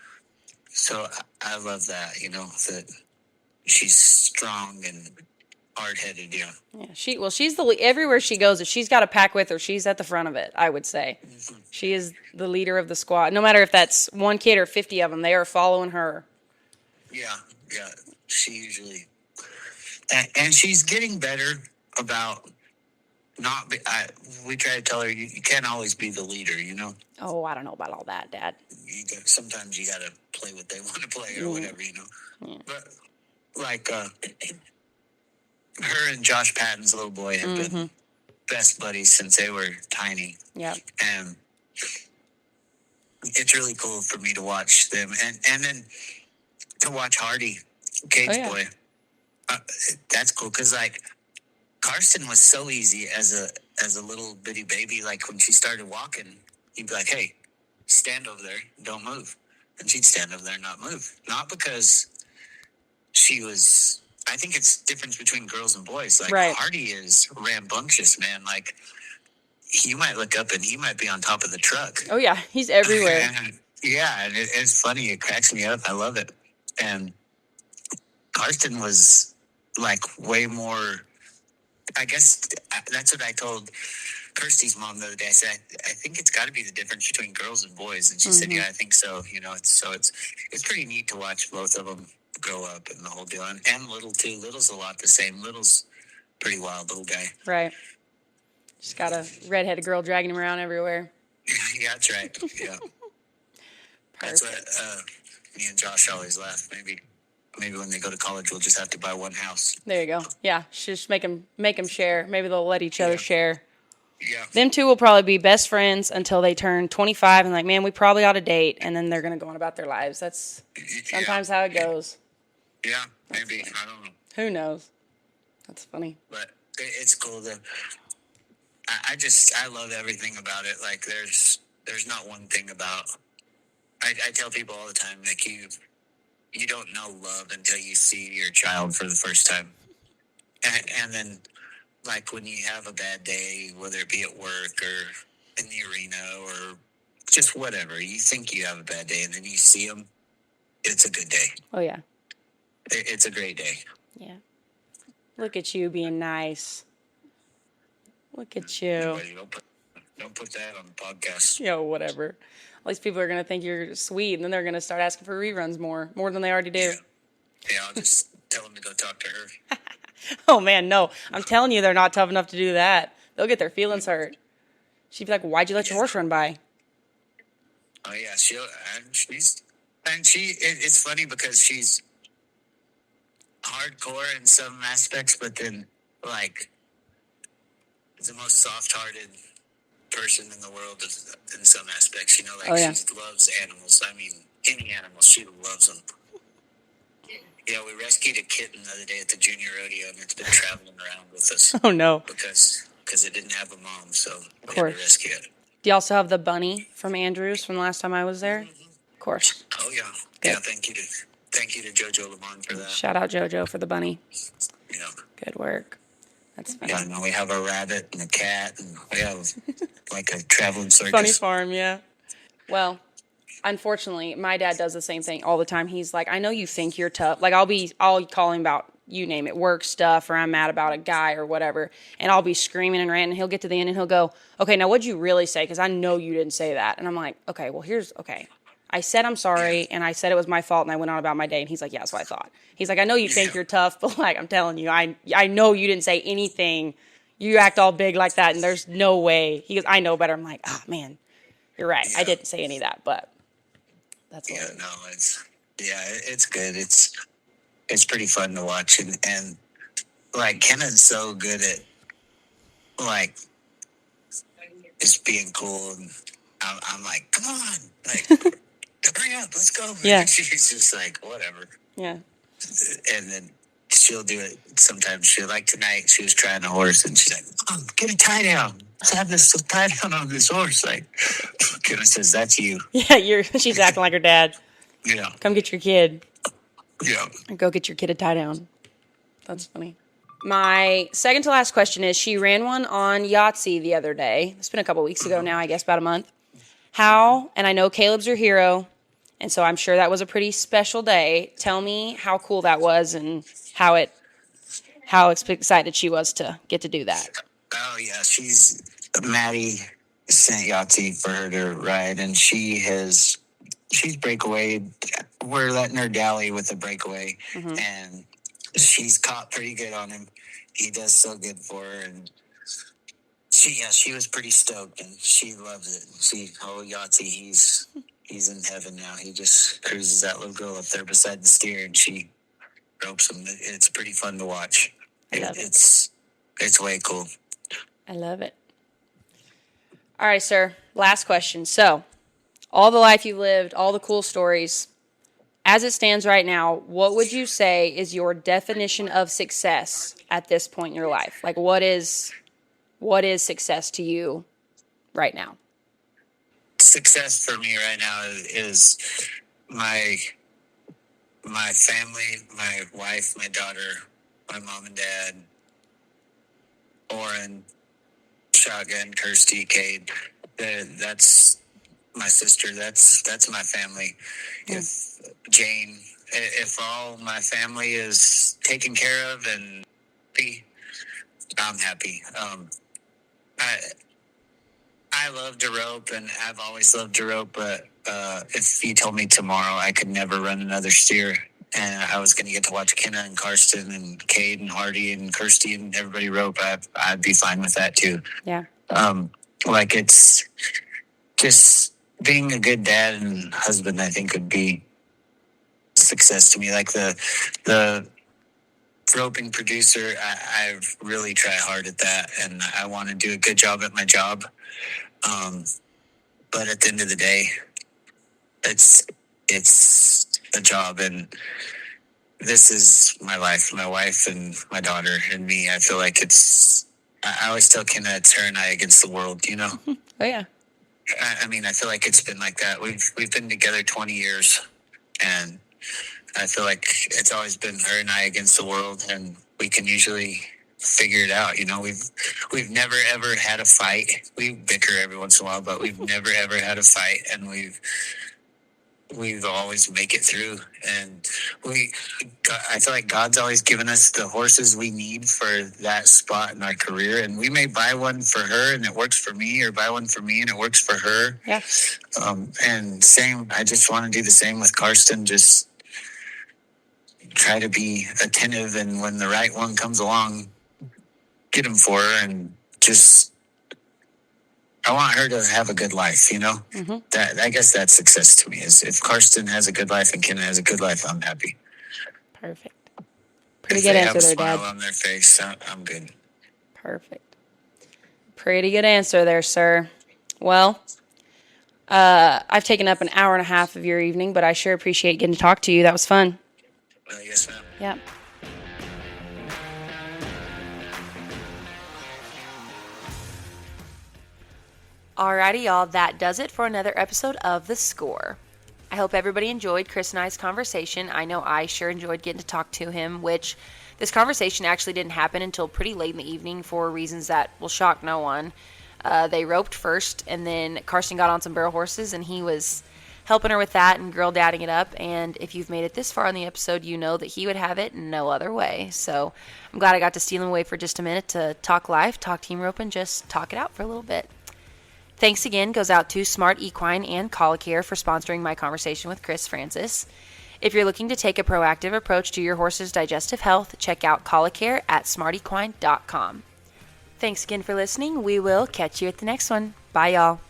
S2: So I love that, that she's strong and hard-headed, yeah.
S1: Yeah, she's everywhere she goes. If she's got a pack with her, she's at the front of it. I would say, she is the leader of the squad. No matter if that's one kid or 50 of them, they are following her.
S2: Yeah. She usually, and she's getting better about not. We try to tell her you can't always be the leader.
S1: Oh, I don't know about all that, Dad.
S2: Sometimes you gotta play what they want to play or whatever.
S1: Yeah.
S2: But like her and Josh Patton's little boy have been best buddies since they were tiny.
S1: Yeah.
S2: And it's really cool for me to watch them, and then to watch Hardy, Cade's boy. That's cool because like Karsten was so easy as a little bitty baby. Like when she started walking, he'd be like, "Hey, stand over there, don't move," and she'd stand over there and not move. Not because she was. I think it's difference between girls and boys. Like Hardy is rambunctious, man. Like you might look up and he might be on top of the truck.
S1: Oh yeah, he's everywhere.
S2: And it's funny. It cracks me up. I love it. And Karsten was like way more. I guess that's what I told Kirsty's mom the other day. I said, I think it's got to be the difference between girls and boys. And she said, yeah, I think so. It's pretty neat to watch both of them grow up and the whole deal. And Little too. Little's a lot the same. Little's pretty wild little guy.
S1: Right. Just got a redheaded girl dragging him around everywhere.
S2: Yeah, that's right. Yeah. That's what me and Josh always laugh. Maybe when they go to college, we'll just have to buy one house.
S1: There you go. Yeah, just make them share. Maybe they'll let each other share.
S2: Yeah.
S1: Them two will probably be best friends until they turn 25 and like, man, we probably ought to date. And then they're going to go on about their lives. That's sometimes how it goes.
S2: Yeah, maybe. I don't know.
S1: Who knows? That's funny.
S2: But it's cool that I love everything about it. Like there's not one thing about, I tell people all the time, like you don't know love until you see your child for the first time. And then, like, when you have a bad day, whether it be at work or in the arena or just whatever, you think you have a bad day, and then you see them, it's a good day.
S1: Oh, yeah.
S2: It's a great day.
S1: Yeah. Look at you being nice. Look at you.
S2: Don't put that on the podcast.
S1: Yo, whatever. All these people are going to think you're sweet, and then they're going to start asking for reruns more than they already do.
S2: Yeah, I'll just tell them to go talk to her.
S1: Oh, man, no. I'm telling you, they're not tough enough to do that. They'll get their feelings hurt. She'd be like, why'd you let your horse run by?
S2: Oh, yeah. It's funny because she's hardcore in some aspects, but then, like, the most soft-hearted person in the world in some aspects, she loves animals. I mean, any animals, she loves them. Yeah, we rescued a kitten the other day at the junior rodeo, and it's been traveling around with us.
S1: Oh, no.
S2: Because it didn't have a mom, so we had to rescue it.
S1: Do you also have the bunny from Andrews from the last time I was there? Of course.
S2: Oh, yeah. Good. Yeah, thank you to JoJo Lamont for that.
S1: Shout out JoJo for the bunny.
S2: Yeah.
S1: Good work. That's funny.
S2: Yeah, we have a rabbit and a cat, and we have like a traveling circus.
S1: Funny farm, yeah. Well, unfortunately, my dad does the same thing all the time. He's like, I know you think you're tough. Like, I'll call him about, you name it, work stuff, or I'm mad about a guy or whatever, and I'll be screaming and ranting, and he'll get to the end and he'll go, okay, now what'd you really say? Because I know you didn't say that. And I'm like, okay, well, okay. I said I'm sorry, and I said it was my fault, and I went on about my day. And he's like, yeah, that's what I thought. He's like, I know you think you're tough, but like, I'm telling you, I know you didn't say anything. You act all big like that, and there's no way. He goes, I know better. I'm like, man, you're right. Yeah. I didn't say any of that, but that's what
S2: it's good. It's pretty fun to watch, and like Kenneth's so good at like just being cool, and I'm like, come on, like. Hurry up, let's go.
S1: Yeah.
S2: She's just like, whatever.
S1: Yeah.
S2: And then she'll do it sometimes. Like tonight, she was trying a horse, and she's like, oh, get a tie down. Let's have this tie down on this horse. Like, Kenneth says, that's you.
S1: Yeah, she's acting like her dad.
S2: Yeah.
S1: Come get your kid.
S2: Yeah.
S1: Or go get your kid a tie down. That's funny. My second to last question is, she ran one on Yahtzee the other day. It's been a couple weeks ago now, I guess, about a month. How, and I know Caleb's your hero, and so I'm sure that was a pretty special day. Tell me how cool that was and how it how excited she was to get to do that.
S2: Oh yeah, Maddie sent Yahtzee for her to ride, and she's breakaway. We're letting her dally with the breakaway, and she's caught pretty good on him. He does so good for her, and she was pretty stoked, and she loves it. Yahtzee, he's in heaven now. He just cruises that little girl up there beside the steer, and she ropes him. It's pretty fun to watch. It's way cool.
S1: I love it. All right, sir. Last question. So, all the life you've lived, all the cool stories, as it stands right now, what would you say is your definition of success at this point in your life? Like, what is success to you right now?
S2: Success for me right now is my family, my wife, my daughter, my mom and dad, Oren, Shotgun, Kirsty, Cade. That's my sister. That's my family. If Jane, if all my family is taken care of and happy, I'm happy. I love to rope, and I've always loved to rope, but if you told me tomorrow I could never run another steer and I was going to get to watch Kenna and Karsten and Cade and Hardy and Kirsty and everybody rope, I'd be fine with that too.
S1: Yeah.
S2: Like, it's just being a good dad and husband, I think, would be success to me. Like the roping producer, I really try hard at that, and I want to do a good job at my job. But at the end of the day, it's a job, and this is my life, my wife and my daughter and me. I feel like I always tell Kenna it's her and I against the world, you know?
S1: Oh, yeah.
S2: I mean, I feel like it's been like that. We've been together 20 years, and I feel like it's always been her and I against the world, and we can usually figure it out. You know, we've never ever had a fight. We bicker every once in a while, but we've never ever had a fight, and we've always make it through. And I feel like God's always given us the horses we need for that spot in our career. And we may buy one for her and it works for me, or buy one for me and it works for her.
S1: Yeah.
S2: And same, I just want to do the same with Karsten. Just try to be attentive, and when the right one comes along, get him for her, and just, I want her to have a good life, you know? That, I guess that's success to me, is if Karsten has a good life and Kenna has a good life, I'm happy.
S1: Perfect. Pretty good answer there, Dad.
S2: If they have a smile on their face, I'm good.
S1: Perfect. Pretty good answer there, sir. Well, I've taken up an hour and a half of your evening, but I sure appreciate getting to talk to you. That was fun.
S2: Yes, ma'am.
S1: Yeah. Alrighty, y'all. That does it for another episode of The Score. I hope everybody enjoyed Chris and I's conversation. I know I sure enjoyed getting to talk to him, which this conversation actually didn't happen until pretty late in the evening for reasons that will shock no one. They roped first, and then Karsten got on some barrel horses, and he was helping her with that and girl dadding it up. And if you've made it this far in the episode, you know that he would have it no other way. So I'm glad I got to steal him away for just a minute to talk life, talk team rope, and just talk it out for a little bit. Thanks again goes out to Smart Equine and Colic for sponsoring my conversation with Chris Francis. If you're looking to take a proactive approach to your horse's digestive health, check out Colicare at smartequine.com. Thanks again for listening. We will catch you at the next one. Bye, y'all.